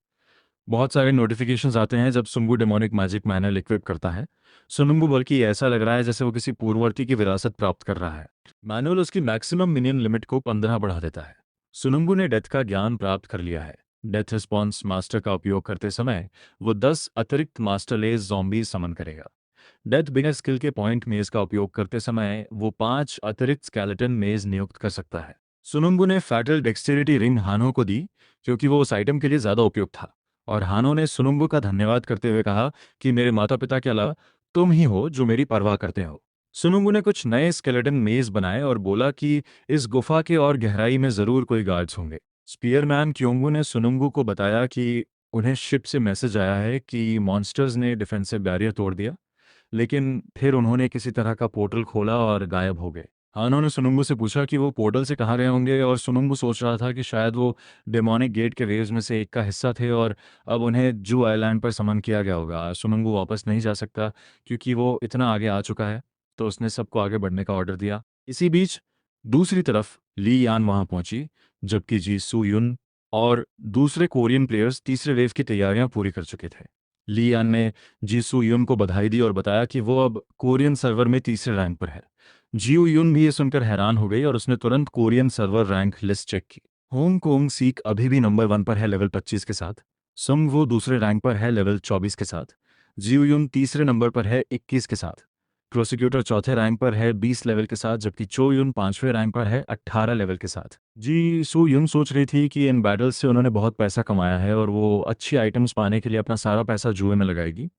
बहुत सारे नोटिफिकेशंस आते हैं जब सुंगू डेमोनिक मैजिक मैनर इक्विप करता है। सुनुंगू बल्कि ऐसा लग रहा है जैसे वो किसी पूर्ववर्ती की विरासत प्राप्त कर रहा है। मैनुअल उसकी मैक्सिमम मिनियन लिमिट को 15 बढ़ा देता है। सुनुंगू ने डेथ का ज्ञान प्राप्त कर लिया है। डेथ रिस्पॉन्स मास्टर का उपयोग करते समय वो 10 अतिरिक्त मास्टर लेस जॉम्बी समन करेगा। डेथ बिना स्किल के पॉइंट मेज का उपयोग करते समय वो 5 अतिरिक्त स्केलेटन मेज नियुक्त कर सकता है। सुनुंगू ने फैटल डेक्सटेरिटी रिंग हानो को दी क्योंकि वो उस आइटम के लिए ज़्यादा उपयुक्त था और हानो ने सुनुंगू का धन्यवाद करते हुए कहा कि मेरे माता पिता के अलावा तुम ही हो जो मेरी परवाह करते हो। सुनुंगू ने कुछ नए स्केलेटन मेज बनाए और बोला कि इस गुफा के और गहराई में ज़रूर कोई गार्ड्स होंगे। स्पीयरमैन क्योंगू ने सुनुंगू को बताया कि उन्हें शिप से मैसेज आया है कि मॉन्स्टर्स ने डिफेंसिव बैरियर तोड़ दिया, लेकिन फिर उन्होंने किसी तरह का पोर्टल खोला और गायब हो गए। हानो ने सुनुंगू से पूछा कि वो पोर्टल से कहाँ गए होंगे और सुनुंगू सोच रहा था कि शायद वो डेमोनिक गेट के वेव्स में से एक का हिस्सा थे और अब उन्हें जू आइलैंड पर समन किया गया होगा। सुनुंगू वापस नहीं जा सकता क्योंकि वो इतना आगे आ चुका है, तो उसने सबको आगे बढ़ने का ऑर्डर दिया। इसी बीच दूसरी तरफ ली यान वहां पहुंची जबकि जी सू युन और दूसरे कोरियन प्लेयर्स तीसरे वेव की तैयारियां पूरी कर चुके थे। ली यान ने जी सू युन को बधाई दी और बताया कि वो अब कोरियन सर्वर में तीसरे रैंक पर है। जियो यून भी ये सुनकर हैरान हो गई और उसने तुरंत Korean server rank list check की। होंगकोंग सीक अभी भी नंबर 1 पर है लेवल 25 के साथ। सुंग वो दूसरे रैंक पर है लेवल 24 के साथ। जियो यून तीसरे नंबर पर है 21 के साथ। प्रोसिक्यूटर चौथे रैंक पर है 20 लेवल के साथ जबकि चो यून 5वें रैंक पर है 18 लेवल के साथ। जी सू यून सोच रही थी कि इन बैटल्स से उन्होंने बहुत पैसा कमाया है और वो अच्छी आइटम्स पाने के लिए अपना सारा पैसा जुए में लगाएगी।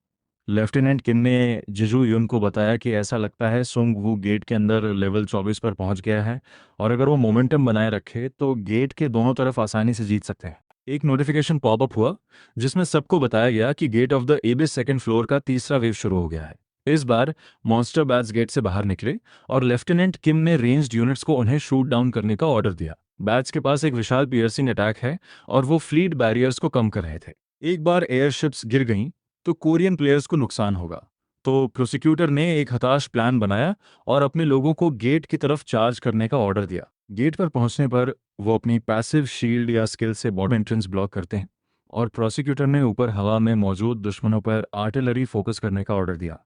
लेफ्टिनेंट किन ने जिजू युन को बताया कि ऐसा लगता है सुंग वू गेट के अंदर लेवल 24 पर पहुंच गया है और अगर वो मोमेंटम बनाए रखे तो गेट के दोनों तरफ आसानी से जीत सकते हैं। एक नोटिफिकेशन पॉपअप हुआ जिसमें सबको बताया गया कि Gate of the Abyss second floor का तीसरा वेव शुरू हो गया है। इस बार मॉन्स्टर बैट्स गेट से बाहर निकले और लेफ्टिनेंट किम ने रेंज्ड यूनिट्स को उन्हें शूट डाउन करने का ऑर्डर दिया। बैट्स के पास एक विशाल पियर्सिंग अटैक है और वो फ्लीट बैरियर्स को कम कर रहे थे। एक बार एयरशिप्स गिर गईं तो कोरियन प्लेयर्स को नुकसान होगा, तो प्रोसिक्यूटर ने एक हताश प्लान बनाया और अपने लोगों को गेट की तरफ चार्ज करने का ऑर्डर दिया। गेट पर पहुंचने पर वो अपनी पैसिव शील्ड या स्किल से बॉटम एंट्रेंस ब्लॉक करते हैं और प्रोसिक्यूटर ने ऊपर हवा में मौजूद दुश्मनों पर आर्टिलरी फोकस करने का ऑर्डर दिया।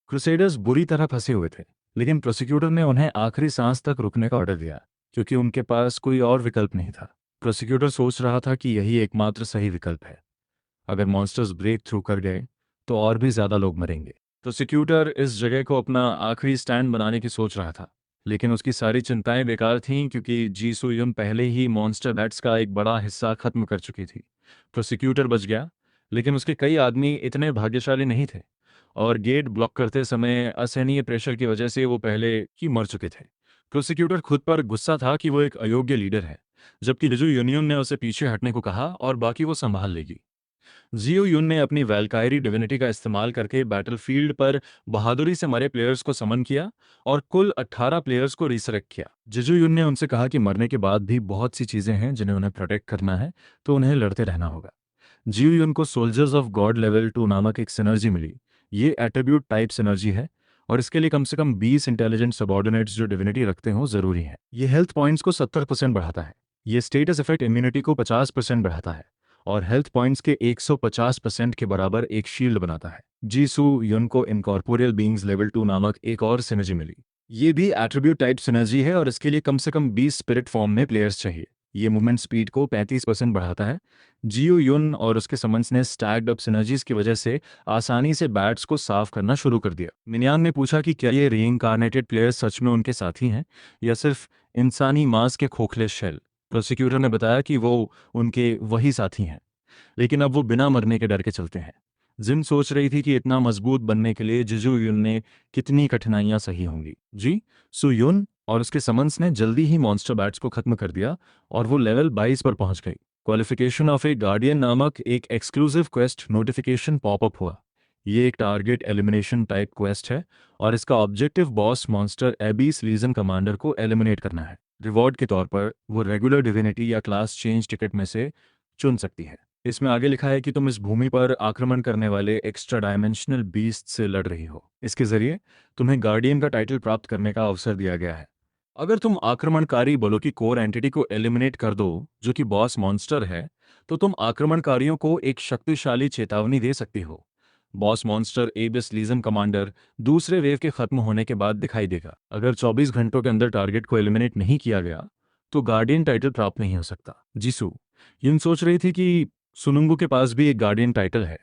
क्रूसेडर्स बुरी तरह फंसे हुए थे, लेकिन प्रोसिक्यूटर ने उन्हें आखिरी सांस तक रुकने का ऑर्डर दिया क्योंकि उनके पास कोई और विकल्प नहीं था। प्रोसिक्यूटर सोच रहा था कि यही एकमात्र सही विकल्प है। अगर मॉन्स्टर्स ब्रेक थ्रू कर गए तो और भी ज़्यादा लोग मरेंगे। प्रोसिक्यूटर इस जगह को अपना आखिरी स्टैंड बनाने की सोच रहा था, लेकिन उसकी सारी चिंताएं बेकार थीं क्योंकि जी सुयुम पहले ही मॉन्स्टर बैट्स का एक बड़ा हिस्सा खत्म कर चुकी थी। प्रोसिक्यूटर बच गया, लेकिन उसके कई आदमी इतने भाग्यशाली नहीं थे और गेट ब्लॉक करते समय असहनीय प्रेशर की वजह से वो पहले ही मर चुके थे। प्रोसिक्यूटर खुद पर गुस्सा था कि वो एक अयोग्य लीडर है, जबकि जिजू यूनियन ने उसे पीछे हटने को कहा और बाकी वो संभाल लेगी। जियो युन ने अपनी वैल्कायरी डिविनिटी का इस्तेमाल करके बैटलफील्ड पर बहादुरी से मरे प्लेयर्स को समन किया और कुल 18 प्लेयर्स को रिसरेक्ट किया। जिजू युन ने उनसे कहा कि मरने के बाद भी बहुत सी चीजें हैं जिन्हें उन्हें प्रोटेक्ट करना है, तो उन्हें लड़ते रहना होगा। जियो युन को सोल्जर्स ऑफ गॉड लेवल 2 नामक एक सिनर्जी मिली। ये एट्रीब्यूट टाइप सिनर्जी है और इसके लिए कम से कम 20 इंटेलिजेंट सबऑर्डिनेट्स जो डिविनिटी रखते हों जरूरी है। ये हेल्थ पॉइंट्स को 70% बढ़ाता है। ये स्टेटस इफेक्ट इम्यूनिटी को 50% बढ़ाता है और हेल्थ पॉइंट्स के 150% के बराबर एक शील्ड बनाता है। जीसू युन को इनकॉर्पोरियल बीइंग्स लेवल 2 नामक एक और सिनर्जी मिली। ये भी एट्रीब्यूट टाइप सिनर्जी है और इसके लिए कम से कम 20 स्पिरिट फॉर्म में प्लेयर्स चाहिए। ये मूवमेंट स्पीड को 35% बढ़ाता है। जियो युन और उसके समन्स ने स्टैग्ड अप सिनर्जीज की वजह से आसानी से बैट्स को साफ करना शुरू कर दिया। मिनियान ने पूछा कि क्या ये रीइंकार्नेटेड प्लेयर्स सच में उनके साथी हैं या सिर्फ इंसानी मांस के खोखले शेल। प्रोसिक्यूटर ने बताया कि वो उनके वही साथी हैं, लेकिन अब वो बिना मरने के डर के चलते हैं। जिन सोच रही थी कि इतना मजबूत बनने के लिए जिजू युन ने कितनी कठिनाइयां सही होंगी। जी सु युन और उसके समन्स ने जल्दी ही मॉन्स्टर बैट्स को खत्म कर दिया और वो लेवल 22 पर पहुंच गई। क्वालिफिकेशन ऑफ ए गार्डियन नामक एक एक्सक्लूसिव क्वेस्ट नोटिफिकेशन पॉपअप हुआ। ये एक टारगेट एलिमिनेशन टाइप क्वेस्ट है और इसका objective boss monster abyss legion commander को एलिमिनेट करना है। रिवॉर्ड के तौर पर वो रेगुलर डिविनिटी या क्लास चेंज टिकट में से चुन सकती है। इसमें आगे लिखा है कि तुम इस भूमि पर आक्रमण करने वाले एक्स्ट्रा डायमेंशनल बीस्ट से लड़ रही हो। इसके जरिए तुम्हें गार्डियन का टाइटल प्राप्त करने का अवसर दिया गया है। अगर तुम आक्रमणकारी बलों की कोर एंटिटी को एलिमिनेट कर दो, जो कि बॉस मॉन्स्टर है, तो तुम आक्रमणकारियों को एक शक्तिशाली चेतावनी दे सकती हो। Boss monster abyss legion commander दूसरे वेव के खत्म होने के बाद दिखाई देगा। अगर 24 घंटों के अंदर टारगेट को एलिमिनेट नहीं किया गया तो गार्डियन टाइटल प्राप्त नहीं हो सकता। जीसू यून सोच रही थी कि सुनुंगू के पास भी एक गार्डियन टाइटल है।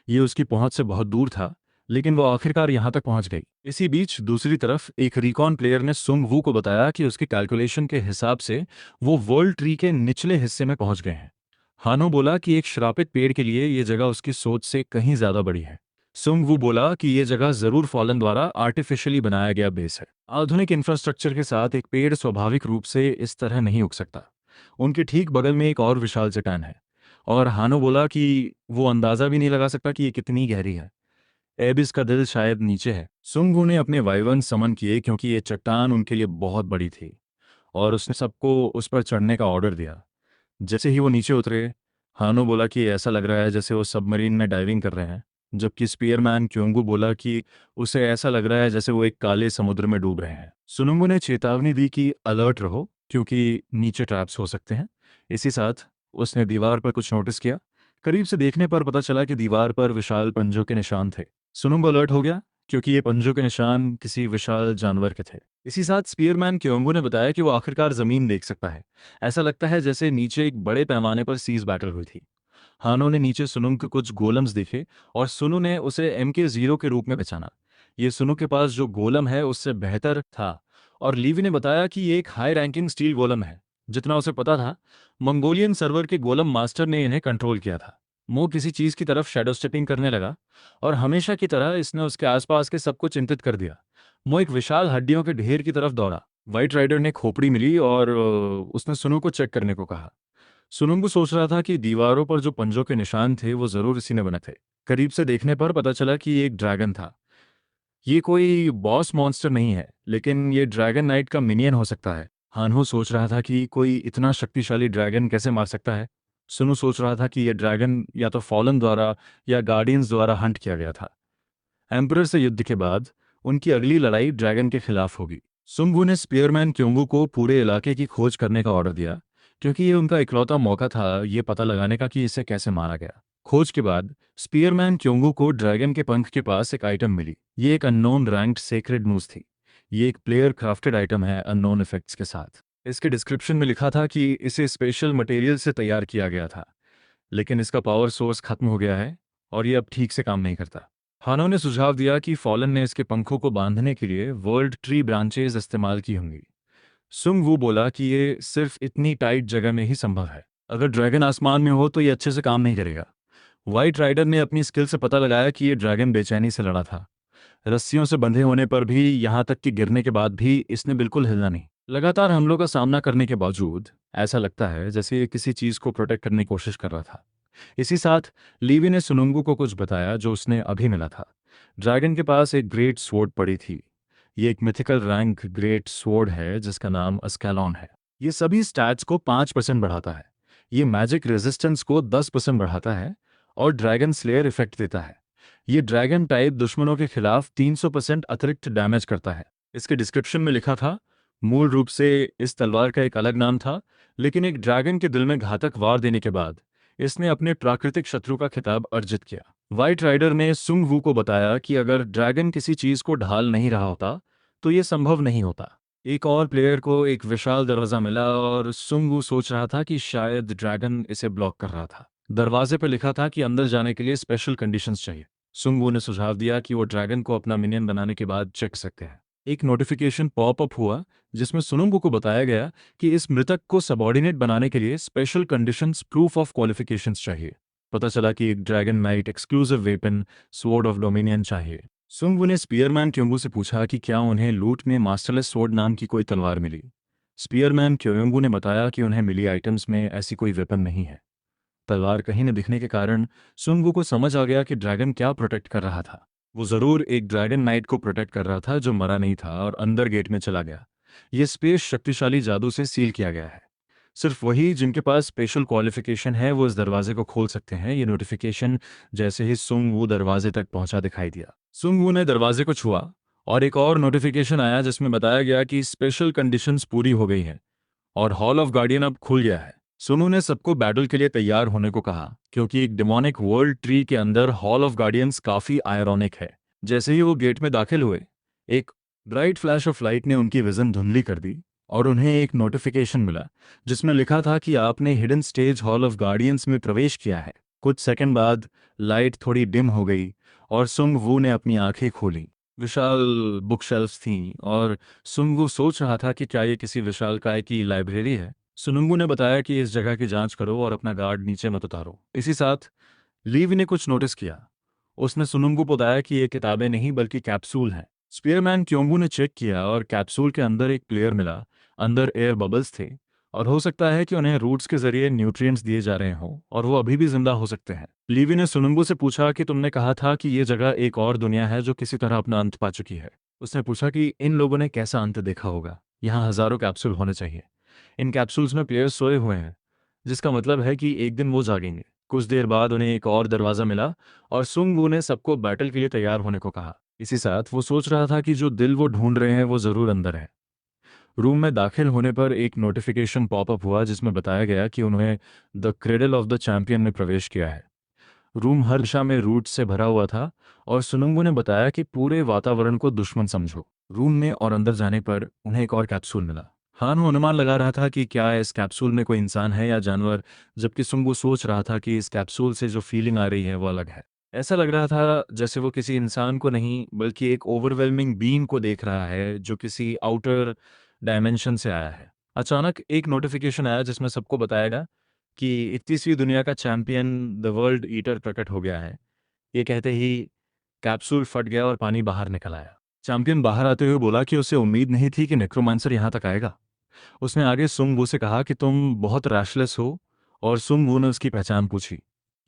ये उसकी पहुंच से बहुत दूर था, लेकिन वो आखिरकार यहां तक पहुंच गई। इसी बीच दूसरी तरफ एक रिकॉन प्लेयर ने सुंग वू को बताया कि उसके कैलकुलेशन के हिसाब से वो वर्ल्ड ट्री के निचले हिस्से में पहुंच गए हैं। हानो बोला कि एक श्रापित पेड़ के लिए ये जगह उसकी सोच से कहीं ज्यादा बड़ी है। सुंग वू बोला कि ये जगह जरूर फॉलन द्वारा आर्टिफिशियली बनाया गया बेस है। आधुनिक इंफ्रास्ट्रक्चर के साथ एक पेड़ स्वाभाविक रूप से इस तरह नहीं उग सकता। उनके ठीक बगल में एक और विशाल चट्टान है और हानो बोला कि वो अंदाजा भी नहीं लगा सकता कि ये कितनी गहरी है। एबिस का दिल शायद नीचे है। सुंग वू ने अपने वाइवन समन किए क्योंकि ये चट्टान उनके लिए बहुत बड़ी थी और उसने सबको उस पर चढ़ने का ऑर्डर दिया। जैसे ही वो नीचे उतरे, हानो बोला कि ऐसा लग रहा है जैसे वो सबमरीन में डाइविंग कर रहे हैं, जबकि स्पीयरमैन क्योंगू बोला कि उसे ऐसा लग रहा है जैसे वो एक काले समुद्र में डूब रहे हैं। सुनुंगू ने चेतावनी दी कि अलर्ट रहो क्योंकि नीचे ट्रैप्स हो सकते हैं। इसी साथ उसने दीवार पर कुछ नोटिस किया। करीब से देखने पर पता चला कि दीवार पर विशाल पंजों के निशान थे। सुनुंगू अलर्ट हो गया क्योंकि ये पंजों के निशान किसी विशाल जानवर के थे। इसी साथ स्पीयरमैन क्योंगू ने बताया कि वो आखिरकार जमीन देख सकता है। ऐसा लगता है जैसे नीचे एक बड़े पैमाने पर सीज बैटल हुई थी। हानो ने नीचे सुनुंग के कुछ गोलम्स देखे और सुनु ने उसे MK0 के रूप में पहचाना। ये सुनु के पास जो गोलम है उससे बेहतर था और लीवी ने बताया कि ये एक हाई रैंकिंग स्टील गोलम है। जितना उसे पता था, मंगोलियन सर्वर के गोलम मास्टर ने इन्हें कंट्रोल किया था। मो किसी चीज की तरफ शैडो स्टेपिंग करने लगा और हमेशा की तरह इसने उसके आसपास के सबको चिंतित कर दिया। मो एक विशाल हड्डियों के ढेर की तरफ दौड़ा। व्हाइट राइडर ने खोपड़ी मिली और उसने सुनु को चेक करने को कहा। सुनुंगू सोच रहा था कि दीवारों पर जो पंजों के निशान थे वो जरूर इसी ने बने थे। करीब से देखने पर पता चला कि ये एक ड्रैगन था। ये कोई बॉस मॉन्स्टर नहीं है, लेकिन ये ड्रैगन नाइट का मिनियन हो सकता है। हानहो सोच रहा था कि कोई इतना शक्तिशाली ड्रैगन कैसे मार सकता है। सुनु सोच रहा था कि यह ड्रैगन या तो फॉलन द्वारा या गार्डियंस द्वारा हंट किया गया था। एम्परर से युद्ध के बाद उनकी अगली लड़ाई ड्रैगन के खिलाफ होगी। सुंगवू ने स्पीयरमैन क्योंगू को पूरे इलाके की खोज करने का ऑर्डर दिया क्योंकि ये उनका इकलौता मौका था ये पता लगाने का कि इसे कैसे मारा गया। खोज के बाद स्पीयरमैन क्योंगू को ड्रैगन के पंख के पास एक आइटम मिली। ये एक अननोन रैंक्ड सेक्रेड नूज थी। ये एक प्लेयर क्राफ्टेड आइटम है अननोन इफेक्ट्स के साथ। इसके डिस्क्रिप्शन में लिखा था कि इसे स्पेशल मटेरियल से तैयार किया गया था, लेकिन इसका पावर सोर्स खत्म हो गया है और ये अब ठीक से काम नहीं करता। हानो ने सुझाव दिया कि फॉलन ने इसके पंखों को बांधने के लिए वर्ल्ड ट्री ब्रांचेज इस्तेमाल की होंगी। सुंग वू बोला कि ये सिर्फ इतनी टाइट जगह में ही संभव है। अगर ड्रैगन आसमान में हो तो ये अच्छे से काम नहीं करेगा। व्हाइट राइडर ने अपनी स्किल से पता लगाया कि ये ड्रैगन बेचैनी से लड़ा था। रस्सियों से बंधे होने पर भी, यहाँ तक कि गिरने के बाद भी इसने बिल्कुल हिला नहीं। लगातार हमलों का सामना करने के बावजूद ऐसा लगता है जैसे ये किसी चीज़ को प्रोटेक्ट करने की कोशिश कर रहा था। इसी साथ लीवी ने सुनुंगू को कुछ बताया जो उसने अभी मिला था। ड्रैगन के पास एक ग्रेट स्वॉर्ड पड़ी थी। ये एक मिथिकल रैंक ग्रेट स्वॉर्ड है जिसका नाम अस्कैलॉन है। ये सभी स्टैट्स को 5% बढ़ाता है। ये मैजिक रेजिस्टेंस को 10% बढ़ाता है और ड्रैगन स्लेयर इफेक्ट देता है। ये ड्रैगन टाइप दुश्मनों के खिलाफ 300% अतिरिक्त डैमेज करता है। इसके डिस्क्रिप्शन में लिखा था, मूल रूप से इस तलवार का एक अलग नाम था, लेकिन एक ड्रैगन के दिल में घातक वार देने के बाद इसने अपने प्राकृतिक शत्रु का खिताब अर्जित किया। व्हाइट राइडर ने सुंग वू को बताया कि अगर ड्रैगन किसी चीज को ढाल नहीं रहा होता तो ये संभव नहीं होता। एक और प्लेयर को एक विशाल दरवाजा मिला और सुंग वू सोच रहा था कि शायद ड्रैगन इसे ब्लॉक कर रहा था। दरवाजे पर लिखा था कि अंदर जाने के लिए स्पेशल कंडीशंस चाहिए। सुंग वू ने सुझाव दिया कि वो ड्रैगन को अपना मिनियन बनाने के बाद चेक सकते हैं। एक नोटिफिकेशन पॉप अप हुआ जिसमें सुनुंगू को बताया गया कि इस मृतक को सबॉर्डिनेट बनाने के लिए special conditions proof of qualifications चाहिए। पता चला कि एक dragon night exclusive weapon sword of dominion चाहिए। सुंगवू ने स्पीयरमैन क्योंगू से पूछा कि क्या उन्हें लूट में मास्टरलेस स्वॉर्ड नाम की कोई तलवार मिली। स्पीयरमैन क्योंगू ने बताया कि उन्हें मिली आइटम्स में ऐसी कोई वेपन नहीं है। तलवार कहीं न दिखने के कारण सुंगवू को समझ आ गया कि ड्रैगन क्या प्रोटेक्ट कर रहा था। वो जरूर एक ड्रैगन नाइट को प्रोटेक्ट कर रहा था जो मरा नहीं था और अंदर गेट में चला गया। ये स्पेस शक्तिशाली जादू से सील किया गया है। सिर्फ वही जिनके पास स्पेशल क्वालिफिकेशन है वो इस दरवाजे को खोल सकते हैं। ये नोटिफिकेशन जैसे ही सुंग वू दरवाजे तक पहुंचा दिखाई दिया। सुंग वू ने दरवाजे को छुआ और एक और नोटिफिकेशन आया जिसमें बताया गया कि स्पेशल कंडीशंस पूरी हो गई हैं और हॉल ऑफ गार्डियन अब खुल गया है। सुनु ने सबको बैटल के लिए तैयार होने को कहा क्योंकि एक डिमोनिक वर्ल्ड ट्री के अंदर हॉल ऑफ गार्डियंस काफी आयरॉनिक है। जैसे ही वो गेट में दाखिल हुए एक ब्राइट फ्लैश ऑफ लाइट ने उनकी विजन धुंधली कर दी और उन्हें एक नोटिफिकेशन मिला जिसमें लिखा था कि आपने hidden stage hall of guardians में प्रवेश किया है। कुछ सेकंड बाद लाइट थोड़ी डिम हो गई और सुंग वू ने अपनी आंखें खोली। विशाल बुक शेल्फ्स थीं और सुंगू सोच रहा था कि क्या ये किसी विशालकाय की लाइब्रेरी है। सुनुंगू ने बताया कि इस जगह की जांच करो और अपना गार्ड नीचे मत उतारो। इसी साथ लीव ने कुछ नोटिस किया। उसने सुनुंगू को बताया कि ये किताबें नहीं बल्कि कैप्सूल हैं। स्पीयरमैन क्योंगू ने चेक किया और कैप्सूल के अंदर एक प्लेयर मिला। अंदर एयर बबल्स थे और हो सकता है कि उन्हें रूट्स के जरिए न्यूट्रिएंट्स दिए जा रहे हों और वो अभी भी जिंदा हो सकते हैं। लीवी ने सुनुंगू से पूछा कि तुमने कहा था कि ये जगह एक और दुनिया है जो किसी तरह अपना अंत पा चुकी है। उसने पूछा कि इन लोगों ने कैसा अंत देखा होगा। यहाँ हजारों कैप्सूल होने चाहिए। इन कैप्सूल्स में प्लेयर्स सोए हुए हैं जिसका मतलब है कि एक दिन वो जागेंगे। कुछ देर बाद उन्हें एक और दरवाज़ा मिला और सुंग वू ने सबको बैटल के लिए तैयार होने को कहा। इसी साथ वो सोच रहा था कि जो दिल वो ढूंढ रहे हैं वो ज़रूर अंदर है। रूम में दाखिल होने पर एक नोटिफिकेशन पॉपअप हुआ जिसमें बताया गया कि उन्हें the cradle of the champion में प्रवेश किया है। रूम हर दिशा में रूट से भरा हुआ था और सुनुंगू ने बताया कि पूरे वातावरण को दुश्मन समझो। रूम में और अंदर जाने पर उन्हें एक और कैप्सूल मिला। हान वो अनुमान लगा रहा था कि क्या इस कैप्सूल में कोई इंसान है या जानवर, जबकि सुंगू सोच रहा था कि इस कैप्सूल से जो फीलिंग आ रही है वो अलग है। ऐसा लग रहा था जैसे वो किसी इंसान को नहीं बल्कि एक ओवरवेलमिंग बीइंग को देख रहा है जो किसी आउटर डायमेंशन से आया है। अचानक एक नोटिफिकेशन आया जिसमें सबको बताया कि 21वीं दुनिया का चैंपियन द वर्ल्ड ईटर प्रकट हो गया है। ये कहते ही कैप्सूल फट गया और पानी बाहर निकल आया। चैंपियन बाहर आते हुए बोला कि उसे उम्मीद नहीं थी कि नेक्रोमांसर यहाँ तक आएगा। उसने आगे सुंग वू से कहा कि तुम बहुत रैशलेस हो और सुंग वू ने उसकी पहचान पूछी।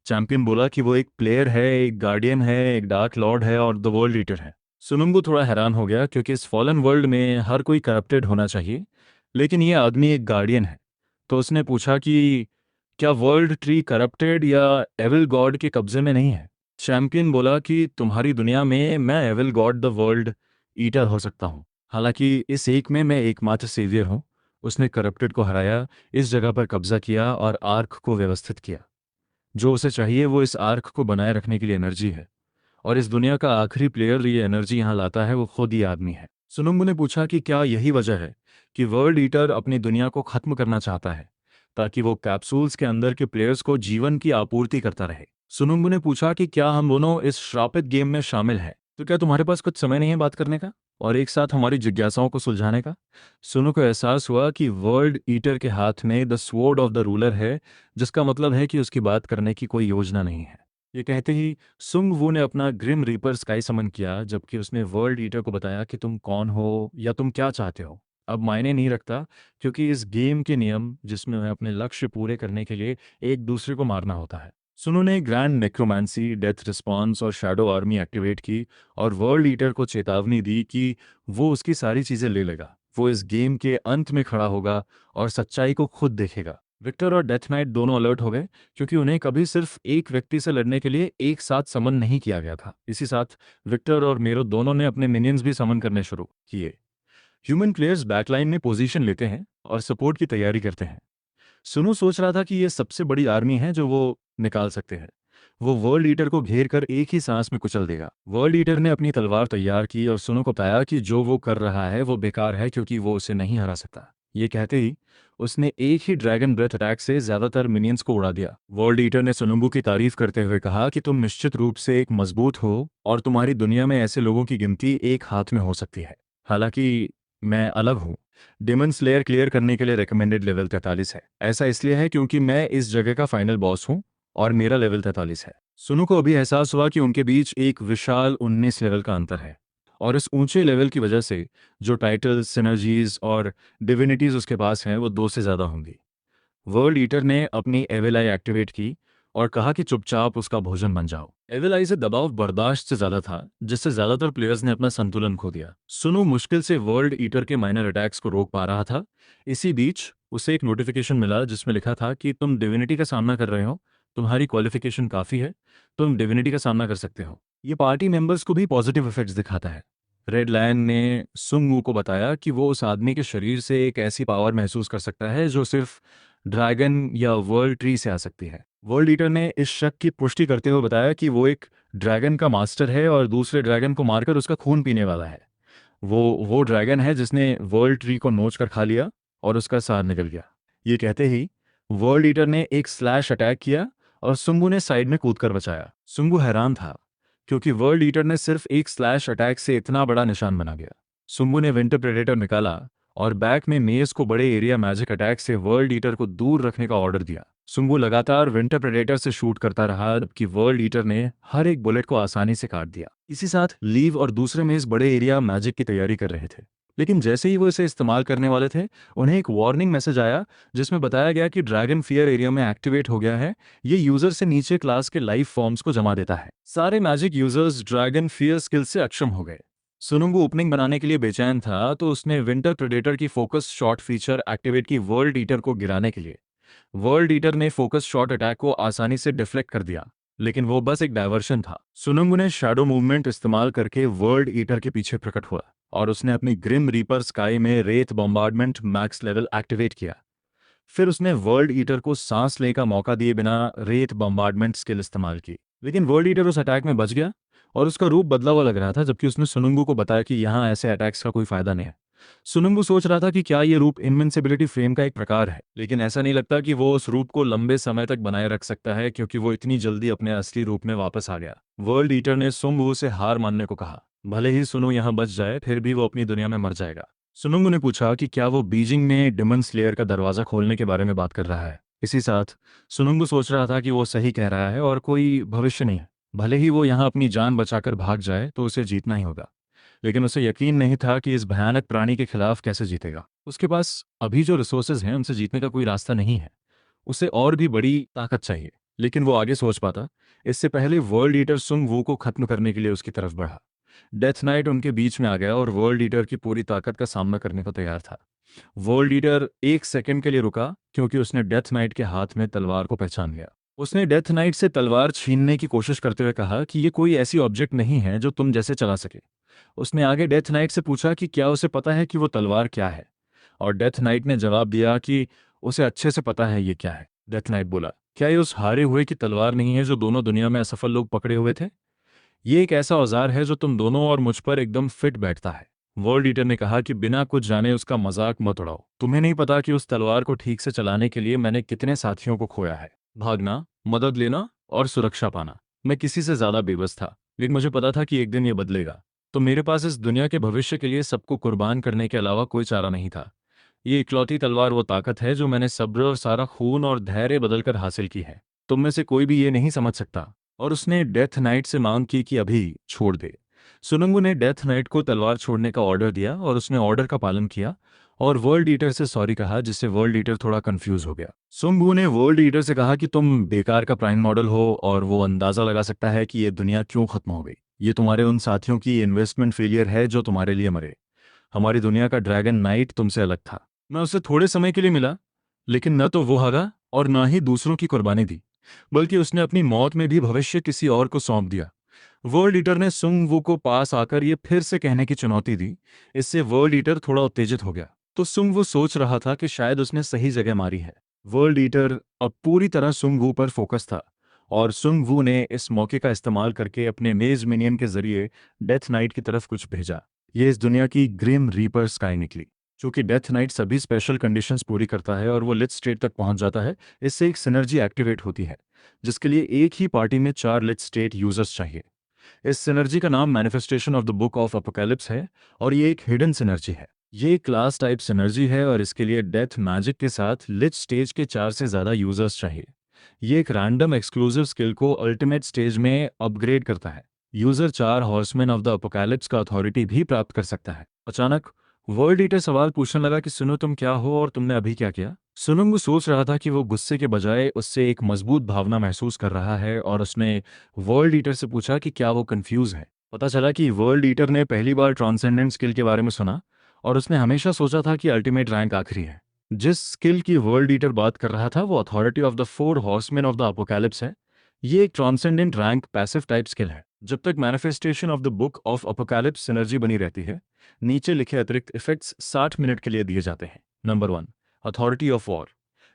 चैंपियन बोला कि वो एक प्लेयर है, एक गार्डियन है, एक डार्क लॉर्ड है और द वर्ल्ड ईटर है। सुनुंगू थोड़ा हैरान हो गया क्योंकि इस फॉलन वर्ल्ड में हर कोई करप्टेड होना चाहिए, लेकिन ये आदमी एक गार्डियन है। तो उसने पूछा कि क्या वर्ल्ड ट्री करप्टेड या एविल गॉड के कब्जे में नहीं है। चैंपियन बोला कि तुम्हारी दुनिया में मैं evil god the world eater हो सकता हूँ, हालांकि इस एक में मैं एकमात्र सेवियर हूँ। उसने करप्टेड को हराया, इस जगह पर कब्जा किया और आर्क को व्यवस्थित किया। जो उसे चाहिए वो इस आर्क को बनाए रखने के लिए एनर्जी है और इस दुनिया का आखिरी प्लेयर ये एनर्जी यहाँ लाता है वो खुद ही आदमी है। सुनुंगू ने पूछा कि क्या यही वजह है कि वर्ल्ड ईटर अपनी दुनिया को खत्म करना चाहता है ताकि वो कैप्सूल्स के अंदर के प्लेयर्स को जीवन की आपूर्ति करता रहे। सुनुंगू ने पूछा कि क्या हम दोनों इस श्रापित गेम में शामिल हैं, तो क्या तुम्हारे पास कुछ समय नहीं है बात करने का और एक साथ हमारी जिज्ञासाओं को सुलझाने का। सुनु को एहसास हुआ कि वर्ल्ड ईटर के हाथ में the sword of the ruler है, जिसका मतलब है कि उसकी बात करने की कोई योजना नहीं है। ये कहते ही सुंग वू ने अपना ग्रिम रीपर स्काई समन किया, जबकि उसने वर्ल्ड ईटर को बताया कि तुम कौन हो या तुम क्या चाहते हो। अब मायने नहीं रखता, क्योंकि इस गेम के नियम जिसमें उन्हें अपने लक्ष्य पूरे करने के लिए एक दूसरे को मारना होता है। सुनो ने ग्रैंड नेक्रोमांसी, डेथ रिस्पॉन्स और शैडो आर्मी एक्टिवेट की और वर्ल्ड ईटर को चेतावनी दी कि वो उसकी सारी चीज़ें ले लेगा, वो इस गेम के अंत में खड़ा होगा और सच्चाई को खुद देखेगा। विक्टर और डेथ नाइट दोनों अलर्ट हो गए, क्योंकि उन्हें कभी सिर्फ एक व्यक्ति से लड़ने के लिए एक साथ समन नहीं किया गया था। इसी साथ विक्टर और मेरो दोनों ने अपने मिनियंस भी समन करने शुरू किए। ह्यूमन प्लेयर्स बैकलाइन में पोजीशन लेते हैं और सपोर्ट की तैयारी करते हैं। सुनो सोच रहा था कि ये सबसे बड़ी आर्मी है जो वो निकाल सकते हैं। वो वर्ल्ड ईटर को घेर कर एक ही सांस में कुचल देगा। वर्ल्ड ईटर ने अपनी तलवार तैयार की और सुनो को बताया कि जो वो कर रहा है वो बेकार है, क्योंकि वो उसे नहीं हरा सकता। ये कहते ही उसने एक ही ड्रैगन ब्रेथ अटैक से ज्यादातर मिनियंस को उड़ा दिया। वर्ल्ड ईटर ने सुनुम्बू की तारीफ करते हुए कहा कि तुम निश्चित रूप से एक मजबूत हो और तुम्हारी दुनिया में ऐसे लोगों की गिनती एक हाथ में हो सकती है। हालांकि मैं अलग हूँ। डेमन स्लेयर क्लियर करने के लिए रिकमेंडेड लेवल 43 है। ऐसा इसलिए है क्योंकि मैं इस जगह का फाइनल बॉस हूँ और मेरा लेवल 43 है। सुनु को अभी एहसास हुआ कि उनके बीच एक विशाल 19 लेवल का अंतर है, और इस ऊंचे लेवल की वजह से जो टाइटल्स, सिनर्जीज और डिविनिटीज उसके पास हैं वो 2 से ज़्यादा होंगी। वर्ल्ड ईटर ने अपनी एविल आई एक्टिवेट की और कहा कि चुपचाप उसका भोजन बन जाओ। एविल आई से दबाव बर्दाश्त से ज्यादा था, जिससे ज्यादातर प्लेयर्स ने अपना संतुलन खो दिया। सुनु मुश्किल से वर्ल्ड ईटर के माइनर अटैक्स को रोक पा रहा था। इसी बीच उसे एक नोटिफिकेशन मिला जिसमें लिखा था कि तुम डिविनिटी का सामना कर रहे हो, तुम्हारी क्वालिफिकेशन काफ़ी है, तुम डिविनिटी का सामना कर सकते हो। ये पार्टी मेंबर्स को भी पॉजिटिव इफेक्ट्स दिखाता है। रेड लायन ने सुंग वू को बताया कि वो उस आदमी के शरीर से एक ऐसी पावर महसूस कर सकता है जो सिर्फ ड्रैगन या वर्ल्ड ट्री से आ सकती है। वर्ल्ड ईटर ने इस शक की पुष्टि करते हुए बताया कि वो एक ड्रैगन का मास्टर है और दूसरे ड्रैगन को मारकर उसका खून पीने वाला है। वो ड्रैगन है जिसने वर्ल्ड ट्री को नोच कर खा लिया और उसका सार निकल गया। ये कहते ही वर्ल्ड ईटर ने एक स्लैश अटैक किया और सुंगू ने साइड में कूदकर बचाया। सुंगू हैरान था, क्योंकि वर्ल्ड ईटर ने सिर्फ एक स्लैश अटैक से इतना बड़ा निशान बना गया। सुंगू ने विंटर प्रेडेटर निकाला और बैक में मेज को बड़े एरिया मैजिक अटैक से वर्ल्ड ईटर को दूर रखने का ऑर्डर दिया। सुंगू लगातार विंटर प्रेडेटर से शूट करता रहा, जबकि वर्ल्ड ईटर ने हर एक बुलेट को आसानी से काट दिया। इसी साथ लीव और दूसरे मेज बड़े एरिया मैजिक की तैयारी कर रहे थे, लेकिन जैसे ही वो इसे इस्तेमाल करने वाले थे, उन्हें एक वार्निंग मैसेज आया जिसमें बताया गया कि ड्रैगन फियर एरिया में एक्टिवेट हो गया है। ये यूजर से नीचे क्लास के लाइफ फॉर्म्स को जमा देता है। सारे magic users dragon fear skill से अक्षम हो गए। सुनुंगू ओपनिंग बनाने के लिए बेचैन था, तो उसने विंटर प्रेडेटर की फोकस शॉट फीचर एक्टिवेट की वर्ल्ड ईटर को गिराने के लिए। वर्ल्ड ईटर ने फोकस शॉट अटैक को आसानी से डिफ्लेक्ट कर दिया, लेकिन वो बस एक डायवर्शन था। सुनुंगू ने शैडो मूवमेंट इस्तेमाल करके वर्ल्ड ईटर के पीछे प्रकट हुआ और उसने अपनी ग्रिम रीपर स्काई में रेत बॉम्बार्डमेंट मैक्स लेवल एक्टिवेट किया। फिर उसने वर्ल्ड ईटर को सांस लेने का मौका दिए बिना रेत बॉम्बार्डमेंट स्किल इस्तेमाल की, लेकिन वर्ल्ड ईटर उस अटैक में बच गया और उसका रूप बदला हुआ लग रहा था, जबकि उसने सुनुंगू को बताया कि यहाँ ऐसे अटैक्स का कोई फायदा नहीं है। सुनुंगू सोच रहा था कि क्या ये रूप इनविंसिबिलिटी फ्रेम का एक प्रकार है, लेकिन ऐसा नहीं लगता कि वो उस रूप को लंबे समय तक बनाए रख सकता है, क्योंकि वो इतनी जल्दी अपने असली रूप में वापस आ गया। वर्ल्ड ईटर ने सुंगू से हार मानने को कहा। भले ही सुनु यहाँ बच जाए, फिर भी वो अपनी दुनिया में मर जाएगा। सुनुंगू ने पूछा कि क्या वो बीजिंग में डेमन स्लेयर का दरवाजा खोलने के बारे में बात कर रहा है। इसी साथ सुनुंगू सोच रहा था कि वो सही कह रहा है और कोई भविष्य नहीं है। भले ही वो यहाँ अपनी जान बचाकर भाग जाए, तो उसे जीतना ही होगा, लेकिन उसे यकीन नहीं था कि इस भयानक प्राणी के खिलाफ कैसे जीतेगा। उसके पास अभी जो रिसोर्सेज हैं उनसे जीतने का कोई रास्ता नहीं है। उसे और भी बड़ी ताकत चाहिए, लेकिन वो आगे सोच पाता इससे पहले वर्ल्ड ईटर सुंग वू को खत्म करने के लिए उसकी तरफ बढ़ा। डेथ नाइट उनके बीच में आ गया और वर्ल्ड ईटर की पूरी ताकत का सामना करने को तैयार था। वर्ल्ड ईटर एक सेकंड के लिए रुका, क्योंकि उसने डेथ नाइट के हाथ में तलवार को पहचान लिया। उसने डेथ नाइट से तलवार छीनने की कोशिश करते हुए कहा कि ये कोई ऐसी ऑब्जेक्ट नहीं है जो तुम जैसे चला सके। उसने आगे डेथ नाइट से पूछा कि क्या उसे पता है कि वो तलवार क्या है, और डेथ नाइट ने जवाब दिया कि उसे अच्छे से पता है ये क्या है। डेथ नाइट बोला, क्या ये उस हारे हुए की तलवार नहीं है जो दोनों दुनिया में असफल लोग पकड़े हुए थे? ये एक ऐसा औजार है जो तुम दोनों और मुझ पर एकदम फिट बैठता है। वर्ल्ड ईटर ने कहा कि बिना कुछ जाने उसका मजाक मत उड़ाओ। तुम्हें नहीं पता कि उस तलवार को ठीक से चलाने के लिए मैंने कितने साथियों को खोया है। भागना, मदद लेना और सुरक्षा पाना, मैं किसी से ज्यादा बेबस था, लेकिन मुझे पता था कि एक दिन ये बदलेगा। तो मेरे पास इस दुनिया के भविष्य के लिए सबको कुर्बान करने के अलावा कोई चारा नहीं था। ये इकलौती तलवार वो ताकत है जो मैंने सब्र और सारा खून और धैर्य बदलकर हासिल की है। तुम में से कोई भी ये नहीं समझ सकता। और उसने डेथ नाइट से मांग की कि अभी छोड़ दे। सुनंगू ने डेथ नाइट को तलवार छोड़ने का ऑर्डर दिया और उसने ऑर्डर का पालन किया और वर्ल्ड ईटर से सॉरी कहा, जिससे वर्ल्ड ईटर थोड़ा कंफ्यूज हो गया। सुंग वू ने वर्ल्ड ईटर से कहा कि तुम बेकार का प्राइम मॉडल हो और वो अंदाजा लगा सकता है कि ये दुनिया क्यों खत्म हो गई। ये तुम्हारे उन साथियों की इन्वेस्टमेंट फेलियर है जो तुम्हारे लिए मरे। हमारी दुनिया का ड्रैगन नाइट तुमसे अलग था। मैं उससे थोड़े समय के लिए मिला, लेकिन न तो वो हरा और न ही दूसरों की कुर्बानी दी, बल्कि उसने अपनी मौत में भी भविष्य किसी और को सौंप दिया। वर्ल्ड ईटर ने सुंग वू को पास आकर ये फिर से कहने की चुनौती दी। इससे वर्ल्ड ईटर थोड़ा उत्तेजित हो गया। तो सुंग वू सोच रहा था कि शायद उसने सही जगह मारी है। वर्ल्ड ईटर अब पूरी तरह सुंग वू पर फोकस था, और सुंग वू ने इस मौके का इस्तेमाल करके अपने मेज मिनियन के जरिए डेथ नाइट की तरफ कुछ भेजा। ये इस दुनिया की ग्रिम रीपर स्काई निकली। चूंकि डेथ नाइट सभी स्पेशल कंडीशंस पूरी करता है और वो लिच स्टेट तक पहुंच जाता है, इससे एक सिनर्जी एक्टिवेट होती है, जिसके लिए एक ही पार्टी में 4 लिच स्टेट यूजर्स चाहिए। इस सिनर्जी का नाम manifestation of the book of apocalypse है, और ये एक हिडन सिनर्जी है। ये क्लास टाइप सिनर्जी है, और इसके लिए डेथ मैजिक के साथ लिच स्टेज के 4 से ज़्यादा यूजर्स चाहिए। ये एक रैंडम एक्सक्लूसिव स्किल को अल्टीमेट स्टेज में अपग्रेड करता है। User 4 horseman of the apocalypse का अथॉरिटी भी प्राप्त कर सकता है। अचानक वर्ल्ड ईटर सवाल पूछने लगा कि सुनो, तुम क्या हो और तुमने अभी क्या किया। सुनुंग सोच रहा था कि वो गुस्से के बजाय उससे एक मजबूत भावना महसूस कर रहा है, और उसने वर्ल्ड ईटर से पूछा कि क्या वो कंफ्यूज है। पता चला कि वर्ल्ड ईटर ने पहली बार ट्रांसेंडेंट स्किल के बारे में सुना, और उसने हमेशा सोचा था कि अल्टीमेट रैंक आखिरी है। जिस स्किल की वर्ल्ड ईटर बात कर रहा था वो authority of the 4 horseman of the apocalypse है। ये एक transcendent rank passive type skill है। जब तक manifestation of the book of apocalypse synergy बनी रहती है, नीचे लिखे अतिरिक्त इफेक्ट्स 60 मिनट के लिए दिए जाते हैं। Number 1, authority of war.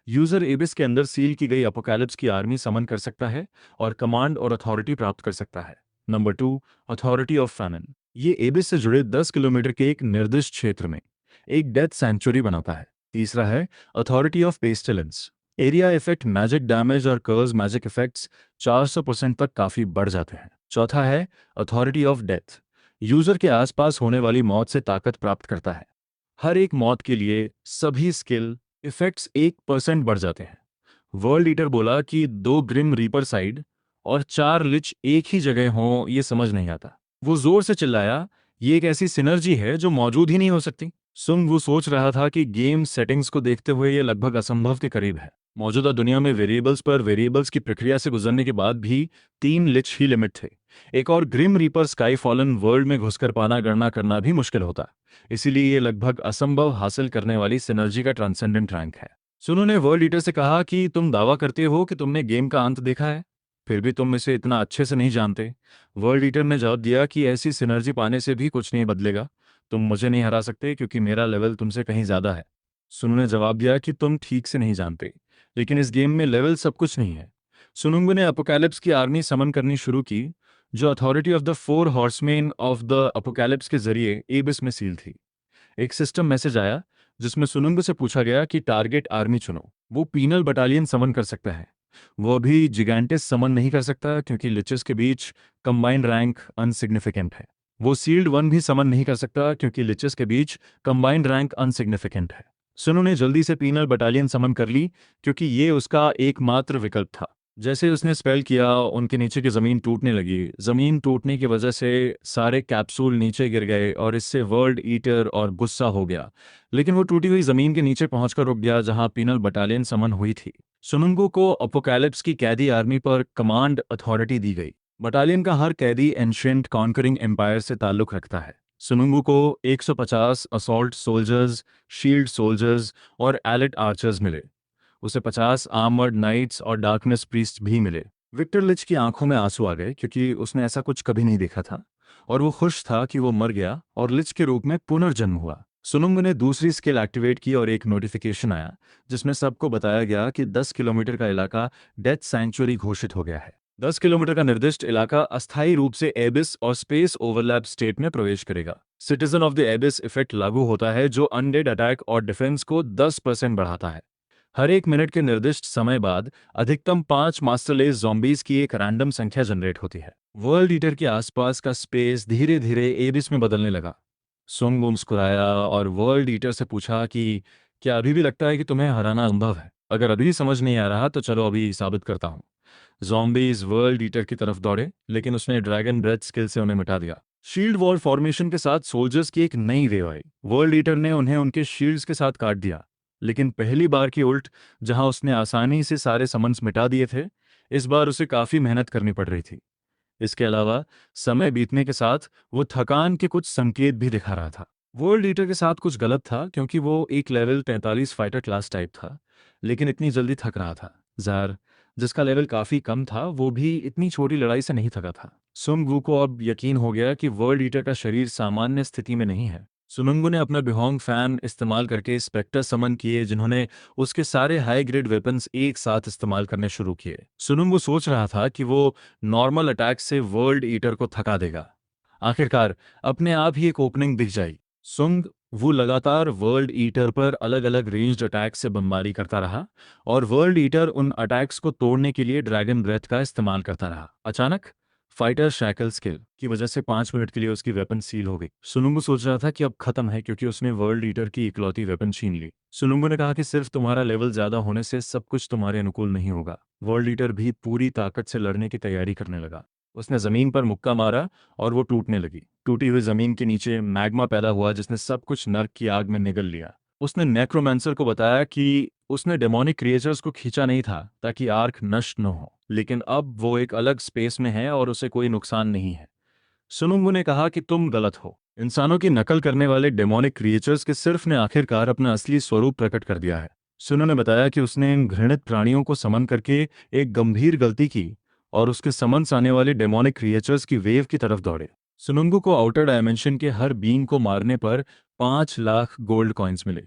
User एबिस के अंदर सील की गई अपोकैलिप्स की आर्मी समन कर सकता है और कमांड और अथॉरिटी प्राप्त कर सकता है। Number 2, authority of famine. ये एबिस से जुड़े 10 किलोमीटर के एक निर्दिष्ट क्षेत्र में एक डेथ सेंचुरी बनाता है। तीसरा है authority of pestilence. Area effect, magic damage और कर्स मैजिक इफेक्ट्स 400% तक काफी बढ़ जाते हैं। चौथा है अथॉरिटी ऑफ डेथ। यूजर के आसपास होने वाली मौत से ताकत प्राप्त करता है। हर एक मौत के लिए सभी स्किल इफेक्ट्स 1% बढ़ जाते हैं। वर्ल्ड ईटर बोला कि 2 ग्रिम रीपर साइड और 4 लिच एक ही जगह हों, ये समझ नहीं आता। वो जोर से चिल्लाया, ये एक ऐसी सिनर्जी है जो मौजूद ही नहीं हो सकती। सुंग वो सोच रहा था कि गेम सेटिंग्स को देखते हुए ये लगभग असंभव के करीब है। मौजूदा दुनिया में वेरिएबल्स पर वेरिएबल्स की प्रक्रिया से गुजरने के बाद भी 3 लिच ही लिमिट थे। एक और grim reaper sky fallen world में घुसकर पाना गणना करना भी मुश्किल होता। इसीलिए ये लगभग असंभव हासिल करने वाली सिनर्जी का ट्रांसेंडेंट रैंक है। सुनो ने वर्ल्ड ईटर से कहा कि तुम दावा करते हो कि तुमने गेम का अंत देखा है, फिर भी तुम इसे इतना अच्छे से नहीं जानते। वर्ल्ड ईटर ने जवाब दिया कि ऐसी सिनर्जी पाने से भी कुछ नहीं बदलेगा। तुम मुझे नहीं हरा सकते क्योंकि मेरा लेवल तुमसे कहीं ज़्यादा है। सुनु ने जवाब दिया कि तुम ठीक से नहीं जानते, लेकिन इस गेम में लेवल सब कुछ नहीं है। सुनुंग ने अपोकैलिप्स की आर्मी समन करनी शुरू की, जो authority of the 4 horseman of the apocalypse के जरिए एबिस में सील थी। एक सिस्टम मैसेज आया जिसमें सुनुंग से पूछा गया कि टारगेट आर्मी चुनो। वो पीनल बटालियन समन कर सकता है। वो अभी जिगैंटिस समन नहीं कर सकता क्योंकि लिचेस के बीच कंबाइंड रैंक अनसिग्निफिकेंट है। वो सील्ड 1 भी समन नहीं कर सकता क्योंकि लिचेस के बीच कंबाइंड रैंक अनसिग्निफिकेंट है। सुनु ने जल्दी से पीनल बटालियन समन कर ली क्योंकि ये उसका एकमात्र विकल्प था। जैसे उसने स्पेल किया, उनके नीचे की ज़मीन टूटने लगी। ज़मीन टूटने की वजह से सारे कैप्सूल नीचे गिर गए और इससे वर्ल्ड ईटर और गुस्सा हो गया, लेकिन वो टूटी हुई ज़मीन के नीचे पहुंचकर रुक गया जहां पीनल बटालियन समन हुई थी। सुनुंगू को अपोकैलिप्स की कैदी आर्मी पर कमांड अथॉरिटी दी गई। बटालियन का हर कैदी एंशिएंट कॉन्करिंग एम्पायर से ताल्लुक रखता है। सुनुंगू को 150 असॉल्ट सोल्जर्स, शील्ड सोल्जर्स और एलिट आर्चर्स मिले। उसे 50 आर्मर्ड नाइट्स और डार्कनेस प्रीस्ट भी मिले। विक्टर लिच की आंखों में आंसू आ गए क्योंकि उसने ऐसा कुछ कभी नहीं देखा था, और वो खुश था कि वो मर गया और लिच के रूप में पुनर्जन्म हुआ। सुनुंग ने दूसरी स्किल एक्टिवेट की और एक नोटिफिकेशन आया जिसमें सबको बताया गया कि 10 किलोमीटर का इलाका डेथ सैंक्चुरी घोषित हो गया है। 10 किलोमीटर का निर्दिष्ट इलाका अस्थायी रूप से एबिस और स्पेस ओवरलैप स्टेट में प्रवेश करेगा। सिटीजन ऑफ द एबिस इफेक्ट लागू होता है जो अनडेड अटैक और डिफेंस को 10% बढ़ाता है। हर 1 मिनट के निर्दिष्ट समय बाद अधिकतम 5 मास्टरलेस ज़ॉम्बीज की एक रैंडम संख्या जनरेट होती है। वर्ल्ड ईटर के आसपास का स्पेस धीरे धीरे एबिस में बदलने लगा। सुंग मुस्कुराया और वर्ल्ड ईटर से पूछा कि क्या अभी भी लगता है कि तुम्हें हराना संभव है? अगर अभी समझ नहीं आ रहा तो चलो अभी साबित करता हूँ। ज़ॉम्बीज वर्ल्ड ईटर की तरफ दौड़े, लेकिन उसने ड्रैगन ब्रेथ स्किल से उन्हें मिटा दिया। शील्ड वॉल फॉर्मेशन के साथ सोल्जर्स की एक नई वेव आई। वर्ल्ड ईटर ने उन्हें उनके शील्ड्स के साथ काट दिया, लेकिन पहली बार की उल्ट, जहां उसने आसानी से सारे समन्स मिटा दिए थे, इस बार उसे काफी मेहनत करनी पड़ रही थी। इसके अलावा समय बीतने के साथ वो थकान के कुछ संकेत भी दिखा रहा था। वर्ल्ड ईटर के साथ कुछ गलत था, क्योंकि वो एक लेवल 43 फाइटर क्लास टाइप था, लेकिन इतनी जल्दी थक रहा था। जार, जिसका लेवल काफी कम था, वो भी इतनी छोटी लड़ाई से नहीं थका था। सुंग को अब यकीन हो गया कि वर्ल्ड ईटर का शरीर सामान्य स्थिति में नहीं है। सुनंगू ने अपना बिहोंग फैन इस्तेमाल करके स्पेक्टर समन किए, जिन्होंने उसके सारे हाई ग्रेड वेपन्स एक साथ इस्तेमाल करने शुरू किए। सुनंगू सोच रहा था कि वो नॉर्मल अटैक से वर्ल्ड ईटर को थका देगा। आखिरकार अपने आप ही एक ओपनिंग दिख जाई। सुंग वो लगातार वर्ल्ड ईटर पर अलग अलग रेंज्ड अटैक से बमबारी करता रहा, और वर्ल्ड ईटर उन अटैक्स को तोड़ने के लिए ड्रैगन ब्रेथ का इस्तेमाल करता रहा। अचानक फाइटर शैकल स्किल की वजह से 5 मिनट के लिए उसकी वेपन सील हो गई। सुनुंगू सोच रहा था कि अब खत्म है, क्योंकि उसने वर्ल्ड ईटर की इकलौती वेपन छीन ली। सुनुंगू ने कहा कि सिर्फ तुम्हारा लेवल ज्यादा होने से सब कुछ तुम्हारे अनुकूल नहीं होगा। वर्ल्ड ईटर भी पूरी ताकत से लड़ने की तैयारी करने लगा। उसने जमीन पर मुक्का मारा और वो टूटने लगी। टूटी हुई जमीन के नीचे मैग्मा पैदा हुआ, जिसने सब कुछ नर्क की आग में निगल लिया। उसने नेक्रोमैंसर को बताया कि उसने डेमोनिक क्रिएचर्स को खींचा नहीं था ताकि आर्क नष्ट न हो, लेकिन अब वो एक अलग स्पेस में है और उसे कोई नुकसान नहीं है। सुनुंगू ने कहा कि तुम गलत हो। इंसानों की नकल करने वाले डेमोनिक क्रिएचर्स के सिर्फ ने आखिरकार अपना असली स्वरूप प्रकट कर दिया है। सुनो ने बताया कि उसने इन घृणित प्राणियों को समन करके एक गंभीर गलती की और उसके समन्स आने वाले डेमोनिक क्रिएचर्स की वेव की तरफ दौड़े। सुनुंगू को आउटर डायमेंशन के हर बीइंग को मारने पर 5 लाख गोल्ड कॉइन्स मिले,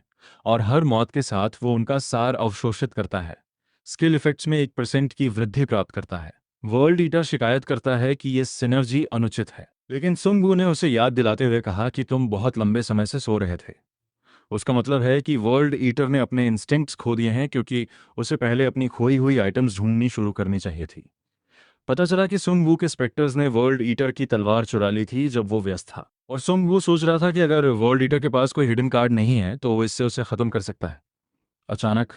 और हर मौत के साथ वो उनका सार अवशोषित करता है। स्किल इफेक्ट्स में 1% की वृद्धि प्राप्त करता है। वर्ल्ड ईटर शिकायत करता है कि ये सिनर्जी अनुचित है, लेकिन सुंगू ने उसे याद दिलाते हुए कहा कि तुम बहुत लंबे समय से सो रहे थे। उसका मतलब है कि वर्ल्ड ईटर ने अपने इंस्टिंक्ट्स खो दिए हैं, क्योंकि उसे पहले अपनी खोई हुई आइटम्स ढूंढनी शुरू करनी चाहिए थी। पता चला कि सुंग वू के स्पेक्टर्स ने वर्ल्ड ईटर की तलवार चुरा ली थी जब वो व्यस्त था, और सुंग वू सोच रहा था कि अगर वर्ल्ड ईटर के पास कोई हिडन कार्ड नहीं है तो वो इससे उसे खत्म कर सकता है। अचानक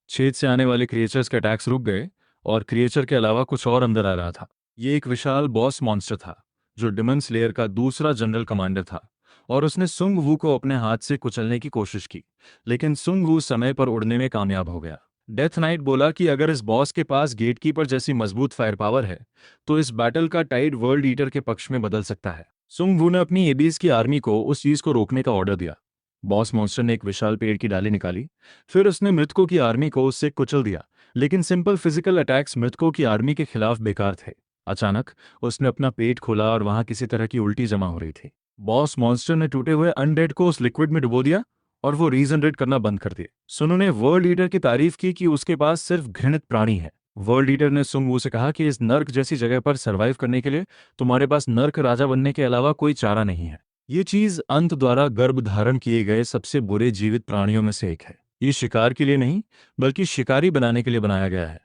छेद से आने वाले क्रिएचर्स के अटैक्स रुक गए, और क्रिएचर के अलावा कुछ और अंदर आ रहा था। ये एक विशाल बॉस मॉन्स्टर था, जो डिमन स्लेयर का दूसरा जनरल कमांडर था, और उसने सुंग वू को अपने हाथ से कुचलने की कोशिश की, लेकिन सुंग वू समय पर उड़ने में कामयाब हो गया। डेथ नाइट बोला कि अगर इस बॉस के पास गेटकीपर जैसी मजबूत फायर पावर है, तो इस बैटल का टाइड वर्ल्ड ईटर के पक्ष में बदल सकता है। सुंग वू ने अपनी एबीज की आर्मी को उस चीज को रोकने का ऑर्डर दिया। बॉस मॉन्स्टर ने एक विशाल पेड़ की डाली निकाली, फिर उसने मृतकों की आर्मी को उससे कुचल दिया, लेकिन सिंपल फिजिकल अटैक्स मृतकों की आर्मी के खिलाफ बेकार थे। अचानक उसने अपना पेट खोला और वहां किसी तरह की उल्टी जमा हो रही थी। बॉस मॉन्स्टर ने टूटे हुए अनडेड को उस लिक्विड में डुबो दिया, और वो रीजनरेट करना बंद कर दिए। सुनो ने वर्ल्ड लीडर की तारीफ की कि उसके पास सिर्फ घृणित प्राणी है। वर्ल्ड लीडर ने सुंग वू से कहा कि इस नर्क जैसी जगह पर सरवाइव करने के लिए तुम्हारे पास नर्क राजा बनने के अलावा कोई चारा नहीं है। ये चीज अंत द्वारा गर्भ धारण किए गए सबसे बुरे जीवित प्राणियों में से एक है। ये शिकार के लिए नहीं, बल्कि शिकारी बनाने के लिए बनाया गया है।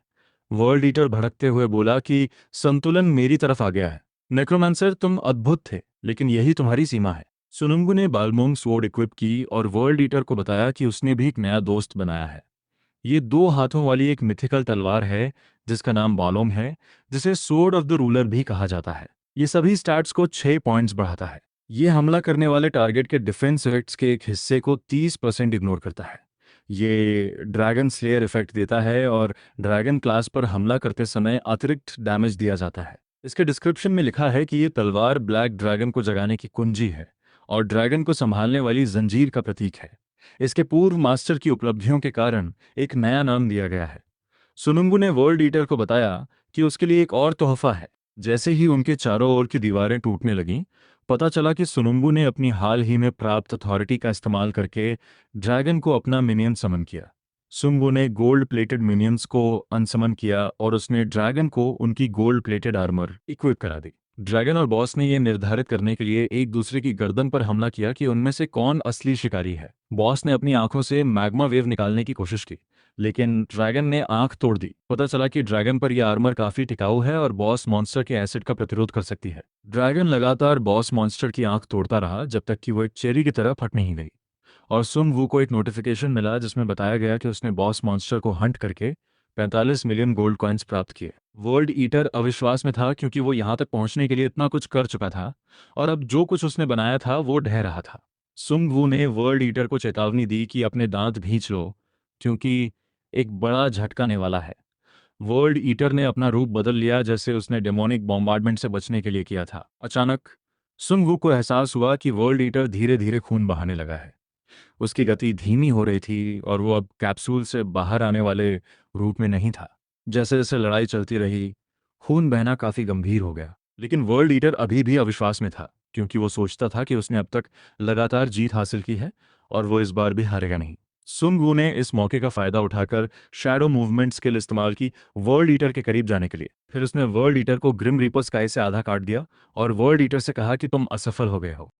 वर्ल्ड ईटर भड़कते हुए बोला कि संतुलन मेरी तरफ आ गया है। नेक्रोमांसर, तुम अद्भुत थे, लेकिन यही तुम्हारी सीमा है। सुनुंगू ने बालमोंग स्वॉर्ड इक्विप की और वर्ल्ड ईटर को बताया कि उसने भी एक नया दोस्त बनाया है। ये 2 हाथों वाली एक मिथिकल तलवार है जिसका नाम बालोंग है, जिसे स्वॉर्ड ऑफ द रूलर भी कहा जाता है। ये सभी स्टैट्स को 6 पॉइंट्स बढ़ाता है। ये हमला करने वाले टारगेट के डिफेंस इफेक्ट्स के एक हिस्से को 30% इग्नोर करता है। ये ड्रैगन स्लेयर इफेक्ट देता है, और ड्रैगन क्लास पर हमला करते समय अतिरिक्त डैमेज दिया जाता है। इसके डिस्क्रिप्शन में लिखा है कि ये तलवार ब्लैक ड्रैगन को जगाने की कुंजी है और ड्रैगन को संभालने वाली जंजीर का प्रतीक है। इसके पूर्व मास्टर की उपलब्धियों के कारण एक नया नाम दिया गया है। सुनुंगू ने वर्ल्ड ईटर को बताया कि उसके लिए एक और तोहफा है। जैसे ही उनके चारों ओर की दीवारें टूटने लगीं, पता चला कि सुनुंगू ने अपनी हाल ही में प्राप्त अथॉरिटी का इस्तेमाल करके ड्रैगन को अपना मिनियन समन किया। सुंगू ने गोल्ड प्लेटेड मिनियंस को अनसमन किया, और उसने ड्रैगन को उनकी गोल्ड प्लेटेड आर्मर इक्विप करा दी। ड्रैगन और बॉस ने यह निर्धारित करने के लिए एक दूसरे की गर्दन पर हमला किया कि उनमें से कौन असली शिकारी है। बॉस ने अपनी आंखों से मैग्मा वेव निकालने की कोशिश की, लेकिन ड्रैगन ने आंख तोड़ दी। पता चला कि ड्रैगन पर यह आर्मर काफी टिकाऊ है और बॉस मॉन्स्टर के एसिड का प्रतिरोध कर सकती है। ड्रैगन लगातार बॉस मॉन्स्टर की आंख तोड़ता रहा जब तक कि वो एक चेरी की तरह फट नहीं गई, और सुंग वू को एक नोटिफिकेशन मिला जिसमें बताया गया कि उसने बॉस मॉन्स्टर को हंट करके 45 मिलियन गोल्ड कॉइन्स प्राप्त किए। वर्ल्ड ईटर अविश्वास में था क्योंकि वो यहाँ तक पहुँचने के लिए इतना कुछ कर चुका था और अब जो कुछ उसने बनाया था वो ढह रहा था। सुंग वू ने वर्ल्ड ईटर को चेतावनी दी कि अपने दांत भींच लो क्योंकि एक बड़ा झटका आने वाला है। वर्ल्ड ईटर ने अपना रूप बदल लिया जैसे उसने डेमोनिक बॉम्बार्डमेंट से बचने के लिए किया था। अचानक सुंग वू को एहसास हुआ कि वर्ल्ड ईटर धीरे धीरे खून बहाने लगा है। उसकी गति धीमी हो रही थी और वो अब कैप्सूल से बाहर आने वाले रूप में नहीं था। जैसे जैसे लड़ाई चलती रही, खून बहना काफी गंभीर हो गया। लेकिन वर्ल्ड लीडर अभी भी अविश्वास में था क्योंकि वो सोचता था कि उसने अब तक लगातार जीत हासिल की है और वो इस बार भी हारेगा नहीं। सुंग वू ने इस मौके का फायदा उठाकर शैडो मूवमेंट स्किल इस्तेमाल की वर्ल्ड ईटर के करीब जाने के लिए। फिर उसने वर्ल्ड ईटर को ग्रिम रीपर स्काई से आधा काट दिया और वर्ल्ड ईटर से कहा कि तुम असफल हो गए हो।